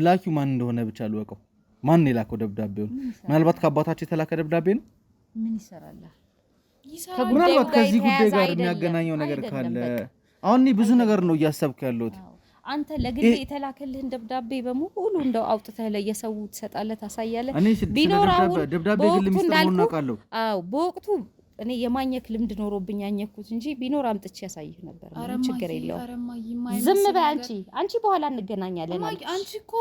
ላኪው ማን እንደሆነ ብቻ ልወቀው። ማን የላከው ደብዳቤውን? ምናልባት ከአባታቸው የተላከ ደብዳቤ ነው። ምን ይሰራል? ምናልባት ከዚህ ጉዳይ ጋር የሚያገናኘው ነገር ካለ አሁን እኔ ብዙ ነገር ነው እያሰብኩ ያለሁት። አንተ ለግሌ የተላከልህን ደብዳቤ በሙሉ እንደው አውጥተህ ለየሰው ትሰጣለህ፣ ታሳያለህ። ቢኖር አሁን ደብዳቤ ግል ሚስጥር ነው አውቃለሁ። አዎ በወቅቱ እኔ የማኘክ ልምድ ኖሮብኝ ያኘኩት እንጂ ቢኖር አምጥቼ ያሳይህ ነበር። ምንም ችግር የለውም። ዝም በይ አንቺ በኋላ እንገናኛለን። አንቺ እኮ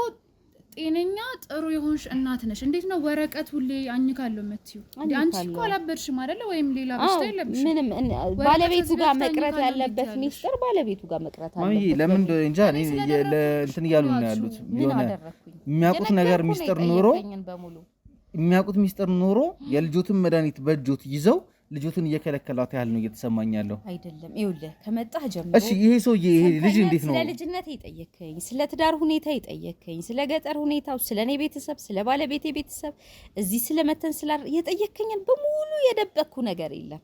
ጤነኛ ጥሩ የሆንሽ እናት ነሽ። እንዴት ነው ወረቀት ሁሌ አኝካለሁ የምትይው? አንቺ እኮ አላበድሽም አይደለ? ወይም ሌላ በሽታ የለብሽ። ምንም ባለቤቱ ጋር መቅረት ያለበት ሚስጥር ባለቤቱ ጋር መቅረት አለበት። ማሚ ለምን እንጃ እኔ እንትን እያሉ ነው ያሉት። የሆነ የሚያውቁት ነገር ሚስጥር ኖሮ የልጆትን መድኃኒት በእጆት ይዘው ልጆቱን እየከለከላት ያህል ነው እየተሰማኝ ያለው። አይደለም ይኸውልህ ከመጣህ ጀምሮ እሺ ይሄ ሰውዬ ይሄ ልጅ እንዴት ነው? ስለ ልጅነት ይጠየከኝ፣ ስለ ትዳር ሁኔታ ይጠየከኝ፣ ስለ ገጠር ሁኔታው፣ ስለ እኔ ቤተሰብ፣ ስለ ባለቤቴ ቤተሰብ እዚህ ስለመተን የጠየከኝን በሙሉ የደበቅኩ ነገር የለም።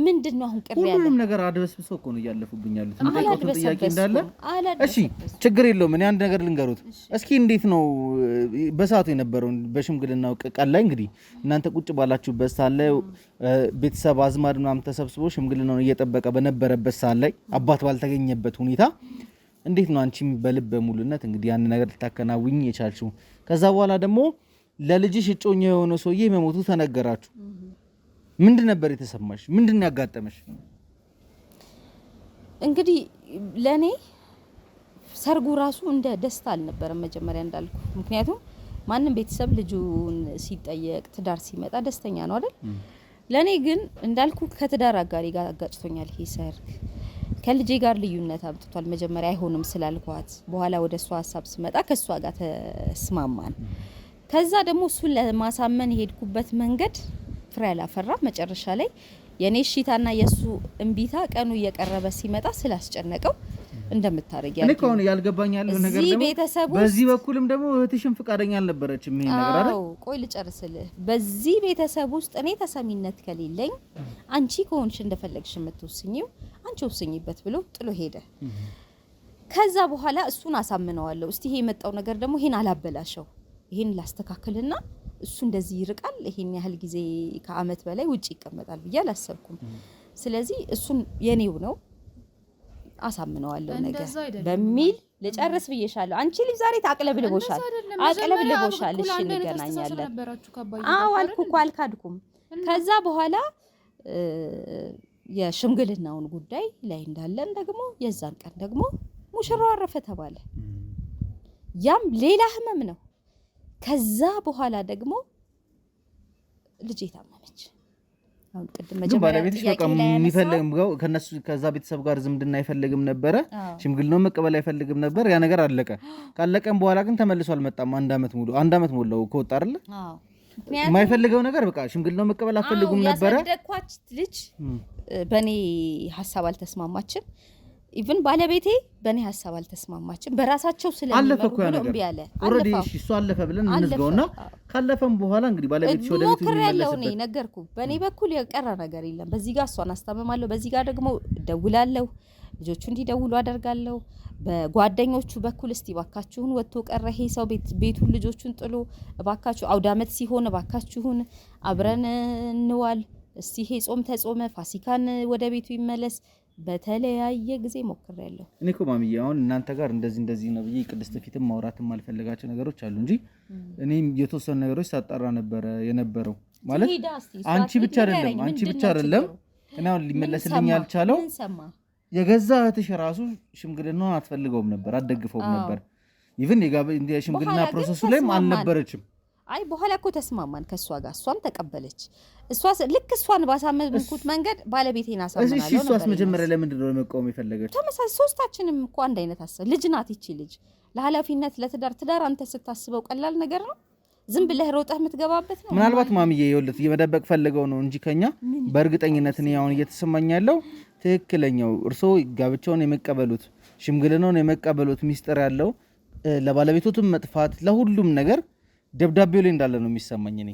ምንድነው አሁን ቅር ያለ? ሁሉም ነገር አድበስብሰው እኮ ነው እያለፉብኝ ያሉት። እንጠይቀው ጥያቄ እንዳለ እሺ ችግር የለውም። እኔ አንድ ነገር ልንገሩት እስኪ። እንዴት ነው በሰዓቱ የነበረው በሽምግልናው ቀን ላይ እንግዲህ እናንተ ቁጭ ባላችሁበት ሳለ ቤተሰብ አዝማድ ምናምን ተሰብስቦ ሽምግልናውን እየጠበቀ በነበረበት ሰዓት ላይ አባት ባልተገኘበት ሁኔታ እንዴት ነው አንቺም በልበ ሙሉነት እንግዲህ ያን ነገር ልታከናውኝ የቻልሽው? ከዛ በኋላ ደግሞ ለልጅሽ እጮኛ የሆነ ሰውዬ መሞቱ ተነገራችሁ። ምንድን ነበር የተሰማሽ? ምንድን ያጋጠመሽ? እንግዲህ ለኔ ሰርጉ ራሱ እንደ ደስታ አልነበረም መጀመሪያ እንዳልኩ። ምክንያቱም ማንም ቤተሰብ ልጁን ሲጠየቅ ትዳር ሲመጣ ደስተኛ ነው አይደል? ለኔ ግን እንዳልኩ ከትዳር አጋሪ ጋር አጋጭቶኛል ይሄ ሰርግ። ከልጄ ጋር ልዩነት አምጥቷል። መጀመሪያ አይሆንም ስላልኳት በኋላ ወደ እሷ ሀሳብ ስመጣ ከሷ ጋር ተስማማን። ከዛ ደግሞ እሱን ለማሳመን የሄድኩበት መንገድ ፍሬ አላፈራ። መጨረሻ ላይ የኔ እሺታና የሱ እንቢታ ቀኑ እየቀረበ ሲመጣ ስላስጨነቀው እንደምታረግ ያለው። እኔ ከሆነ ያልገባኝ ያለው ነገር ደግሞ በዚህ በኩልም ደግሞ እህትሽም ፍቃደኛ አልነበረችም ይሄን ነገር አይደል? አዎ ቆይ ልጨርስልህ። በዚህ ቤተሰብ ውስጥ እኔ ተሰሚነት ከሌለኝ አንቺ ከሆንሽ እንደፈለግሽ የምትወስኚው አንቺ ወስኚበት ብሎ ጥሎ ሄደ። ከዛ በኋላ እሱን አሳምነዋለሁ። እስቲ ይሄ የመጣው ነገር ደግሞ ይሄን አላበላሸው፣ ይሄን ላስተካክልና እሱ እንደዚህ ይርቃል፣ ይሄን ያህል ጊዜ ከአመት በላይ ውጪ ይቀመጣል ብዬ አላሰብኩም። ስለዚህ እሱን የኔው ነው አሳምነዋለሁ ነገር በሚል ልጨርስ ብዬሻለሁ። አንቺ ልጅ ዛሬ ታቅለብልቦሻል። እሺ እንገናኛለን። አዎ አልኩ እኮ አልካድኩም። ከዛ በኋላ የሽምግልናውን ጉዳይ ላይ እንዳለን ደግሞ የዛን ቀን ደግሞ ሙሽራው አረፈ ተባለ። ያም ሌላ ህመም ነው። ከዛ በኋላ ደግሞ ልጄ ታመመች። አሁን ቅድም ግን መጀመሪያ ባለቤትሽ በቃ የሚፈልገው ከነሱ ከዛ ቤተሰብ ጋር ዝምድና አይፈልግም ነበረ፣ ሽምግልናውን መቀበል አይፈልግም ነበር። ያ ነገር አለቀ። ካለቀም በኋላ ግን ተመልሶ አልመጣም። አንድ አመት ሞላው ከወጣ አይደለ? የማይፈልገው ነገር በቃ ሽምግልናውን መቀበል አልፈልጉም ነበረ። ያሳደግኳት ልጅ በእኔ ሀሳብ አልተስማማችም። ኢቭን ባለቤቴ በእኔ ሀሳብ አልተስማማችም። በራሳቸው ስለሚመሩ ነው እምቢ አለ። ኦልሬዲ እሱ አለፈ ብለን እንዝጋውና ካለፈም በኋላ እንግዲህ ባለቤትሽ ወደ ቤቱ ይመለስበት ነው ነገርኩ። በእኔ በኩል የቀረ ነገር የለም። በዚህ ጋር እሷን አስታመማለሁ፣ በዚህ ጋር ደግሞ ደውላለሁ፣ ልጆቹ እንዲደውሉ አደርጋለሁ። በጓደኞቹ በኩል እስቲ ባካችሁን ወጥቶ ቀረ ይሄ ሰው ቤቱን ልጆቹን ጥሎ ባካችሁ አውደ ዓመት ሲሆን ባካችሁን አብረን እንዋል፣ እስቲ ይሄ ጾም ተጾመ፣ ፋሲካን ወደ ቤቱ ይመለስ። በተለያየ ጊዜ ሞክሬያለሁ። እኔ እኮ ማሚዬ አሁን እናንተ ጋር እንደዚህ ነው ብዬ ቅድስት ፊትም ማውራትም ማልፈልጋቸው ነገሮች አሉ እንጂ እኔም የተወሰኑ ነገሮች ሳጣራ ነበረ የነበረው። ማለት አንቺ ብቻ አይደለም እኔ አሁን ሊመለስልኝ ያልቻለው የገዛ እህትሽ ራሱ ሽምግልናውን አትፈልገውም ነበር፣ አትደግፈውም ነበር። ኢቭን የሽምግልና ፕሮሰሱ ላይም አልነበረችም። አይ በኋላ እኮ ተስማማን ከሷ ጋር፣ እሷም ተቀበለች። ልክ እሷን ባሳመንኩት መንገድ ባለቤቴን አሳመናለሁ ነበር። እሷስ መጀመሪያ ለምንድን ነው መቃወም የፈለገችው? ተመሳሳይ ሶስታችንም እኮ አንድ አይነት ሀሳብ። ልጅ ናት ይቺ ልጅ ለኃላፊነት ለትዳር አንተ ስታስበው ቀላል ነገር ነው። ዝም ብለህ ሮጠህ የምትገባበት ነው። ምናልባት ማሚዬ ይኸውልህ የመደበቅ ፈልገው ነው እንጂ ከኛ በእርግጠኝነት እኔ አሁን እየተሰማኝ ያለው ትክክለኛው እርስዎ ጋብቻውን የመቀበሉት ሽምግልናውን የመቀበሉት ሚስጥር ያለው ለባለቤቶቱም መጥፋት ለሁሉም ነገር ደብዳቤው ላይ እንዳለ ነው የሚሰማኝ። እኔ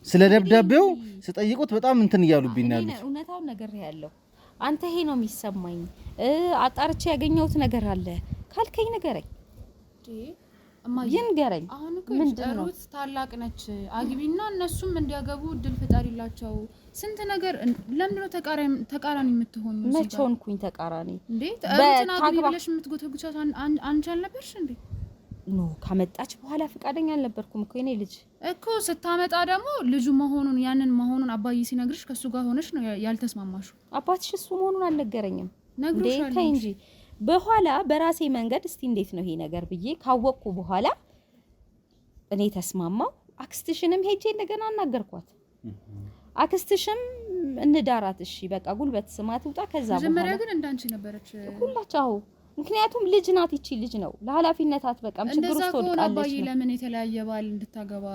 ስለ ደብዳቤው ስጠይቁት በጣም እንትን እያሉብኝ ነው ያሉት። እውነታውን ነገር ያለው አንተ ይሄ ነው የሚሰማኝ፣ አጣርቼ ያገኘሁት ነገር አለ ካልከኝ ንገረኝ፣ ይንገረኝ። አሁን እኮ ሩት ታላቅ ነች፣ አግቢና እነሱም እንዲያገቡ እድል ፍጠሪላቸው። ስንት ነገር ለምንድነው ተቃራኒ የምትሆኑ? መቼ ሆንኩኝ ተቃራኒ እንዴ? ሩትን አግቢ ብለሽ የምትጎተጉቻት አንቺ አልነበርሽ እንዴ? ኖ ካመጣች በኋላ ፈቃደኛ አልነበርኩም እኮ የኔ ልጅ እኮ። ስታመጣ ደግሞ ልጁ መሆኑን አባዬ ሲነግርሽ ከሱ ጋር ሆነሽ ነው ያልተስማማሹ። አባትሽ እሱ መሆኑን አልነገረኝም። ነግሮሻል እንጂ በኋላ በራሴ መንገድ እስቲ እንዴት ነው ይሄ ነገር ብዬ ካወቅኩ በኋላ እኔ ተስማማው። አክስትሽንም ሄጄ እንደገና አናገርኳት። አክስትሽም እንዳራት እሺ በቃ ጉልበት ስማት ውጣ። ከዛ በኋላ መጀመሪያ ግን እንዳንቺ ነበረች ሁላቻው። ምክንያቱም ልጅ ናት ይቺ ልጅ ነው ለኃላፊነት አትበቃም። ችግር ውስጥ ወድቃለች። አባዬ ለምን የተለያየ ባል እንድታገባ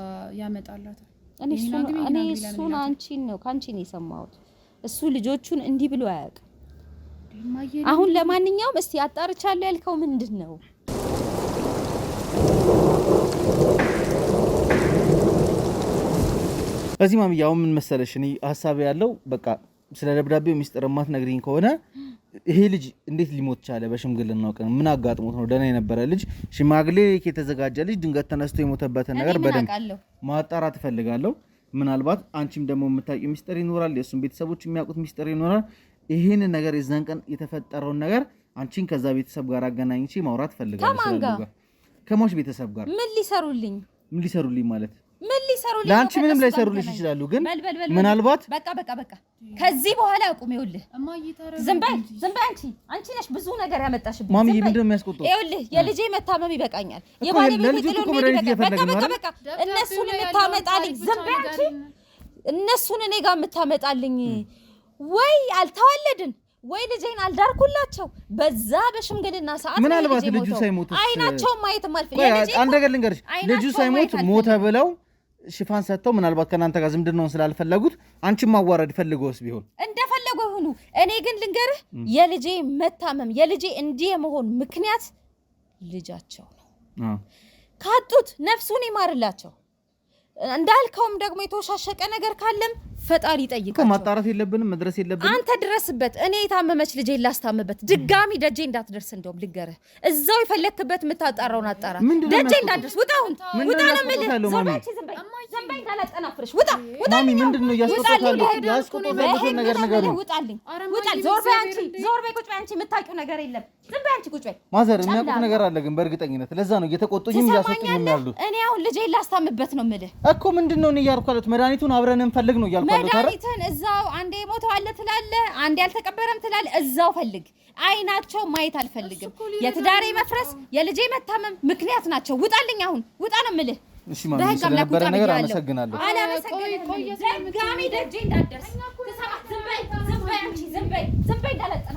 ያመጣላታል? እኔ እሱን ካንቺ ነው የሰማሁት። እሱ ልጆቹን እንዲህ ብሎ አያውቅም። አሁን ለማንኛውም እስቲ አጣርቻለሁ ያልከው ምንድን ነው? እዚህ ማሚዬ አሁን ምን መሰለሽ እኔ ሀሳብ ያለው በቃ ስለ ደብዳቤው ሚስጥር የማትነግሪኝ ከሆነ ይሄ ልጅ እንዴት ሊሞት ቻለ? በሽምግልናው ቀን ምን አጋጥሞት ነው? ደህና የነበረ ልጅ ሽማግሌ የተዘጋጀ ልጅ ድንገት ተነስቶ የሞተበትን ነገር በደንብ ማጣራት እፈልጋለሁ። ምናልባት አንቺም ደግሞ የምታውቂው ሚስጥር ይኖራል፣ የእሱም ቤተሰቦች የሚያውቁት ሚስጥር ይኖራል። ይሄንን ነገር የዛን ቀን የተፈጠረውን ነገር አንቺን ከዛ ቤተሰብ ጋር አገናኝቼ ማውራት እፈልጋለሁ። ከሞሽ ቤተሰብ ጋር ምን ሊሰሩልኝ ማለት ለአንቺ ምንም ላይሰሩልሽ ይችላሉ፣ ግን ምናልባት በቃ ከዚህ በኋላ አቁም። ይኸውልህ ዝም በይ አንቺ ነሽ ብዙ ነገር ያመጣሽብኝ። ማሚዬ ምንድን ነው የሚያስቆጣው? ይኸውልህ የልጄ መታመም ይበቃኛል። የባለቤቴ ጥሎ በቃ እነሱን የምታመጣልኝ ዝም በይ አንቺ። እነሱን እኔ ጋር የምታመጣልኝ ወይ አልተዋለድን ወይ ልጄን አልዳርኩላቸው። በዛ በሽምግልና ሰዓት ምናልባት ልጁ ሳይሞት አይናቸውን ማየት ማልፈ አንድ ነገር ልንገርሽ፣ ልጁ ሳይሞት ሞተ ብለው ሽፋን ሰጥተው ምናልባት ከናንተ ጋር ዝምድናውን ስላልፈለጉት አንቺን ማዋረድ ፈልገውስ ቢሆን እንደፈለጉ ይሁኑ። እኔ ግን ልንገርህ የልጄ መታመም የልጄ እንዲህ የመሆን ምክንያት ልጃቸው ነው። ካጡት ነፍሱን ይማርላቸው። እንዳልከውም ደግሞ የተወሻሸቀ ነገር ካለም ፈጣሪ ይጠይቃቸው። ማጣራት የለብንም መድረስ የለብንም። አንተ ድረስበት። እኔ የታመመች ልጄ ላስታምበት። ድጋሚ ደጄ እንዳትደርስ እንደውም ልንገርህ፣ እዛው የፈለክበት የምታጣራውን አጣራ። ደጄ እንዳትደርስ ውጣውን ውጣ ነው የምልህ። ዘንባይ እንዳላጠናፍርሽ ውጣ። ማሚ ምንድነው ያስቆጣታል? ነገር ነገሩ ውጣልኝ። ዞር በይ አንቺ፣ ዞር በይ ቁጭ በይ አንቺ። የምታውቂው ነገር የለም። ዝም በይ አንቺ ቁጭ በይ። ማዘር የሚያውቁት ነገር አለ ግን በእርግጠኝነት ለዛ ነው እየተቆጡኝም እያስወጡኝም ያሉት። እኔ አሁን ልጄ ላስታምበት ነው የምልህ እኮ። ምንድነው እኔ እያልኩ ያሉት መድኃኒቱን አብረን እንፈልግ ነው እያልኩ ያሉት። መድኃኒትን እዛው አንዴ ሞተው አለ ትላለህ፣ አንዴ አልተቀበረም ትላለህ። እዛው ፈልግ። አይናቸው ማየት አልፈልግም። የትዳሬ መፍረስ የልጄ መታመም ምክንያት ናቸው። ውጣልኝ አሁን ውጣ ነው የምልህ። እሺ ማሚ ስለነበረ ነገር አመሰግናለሁ። አላመሰግናለሁ። ደጋሚ ደጄ እንዳትደርስ። ዝም በይ አንቺ ዝም በይ እንዳለጠና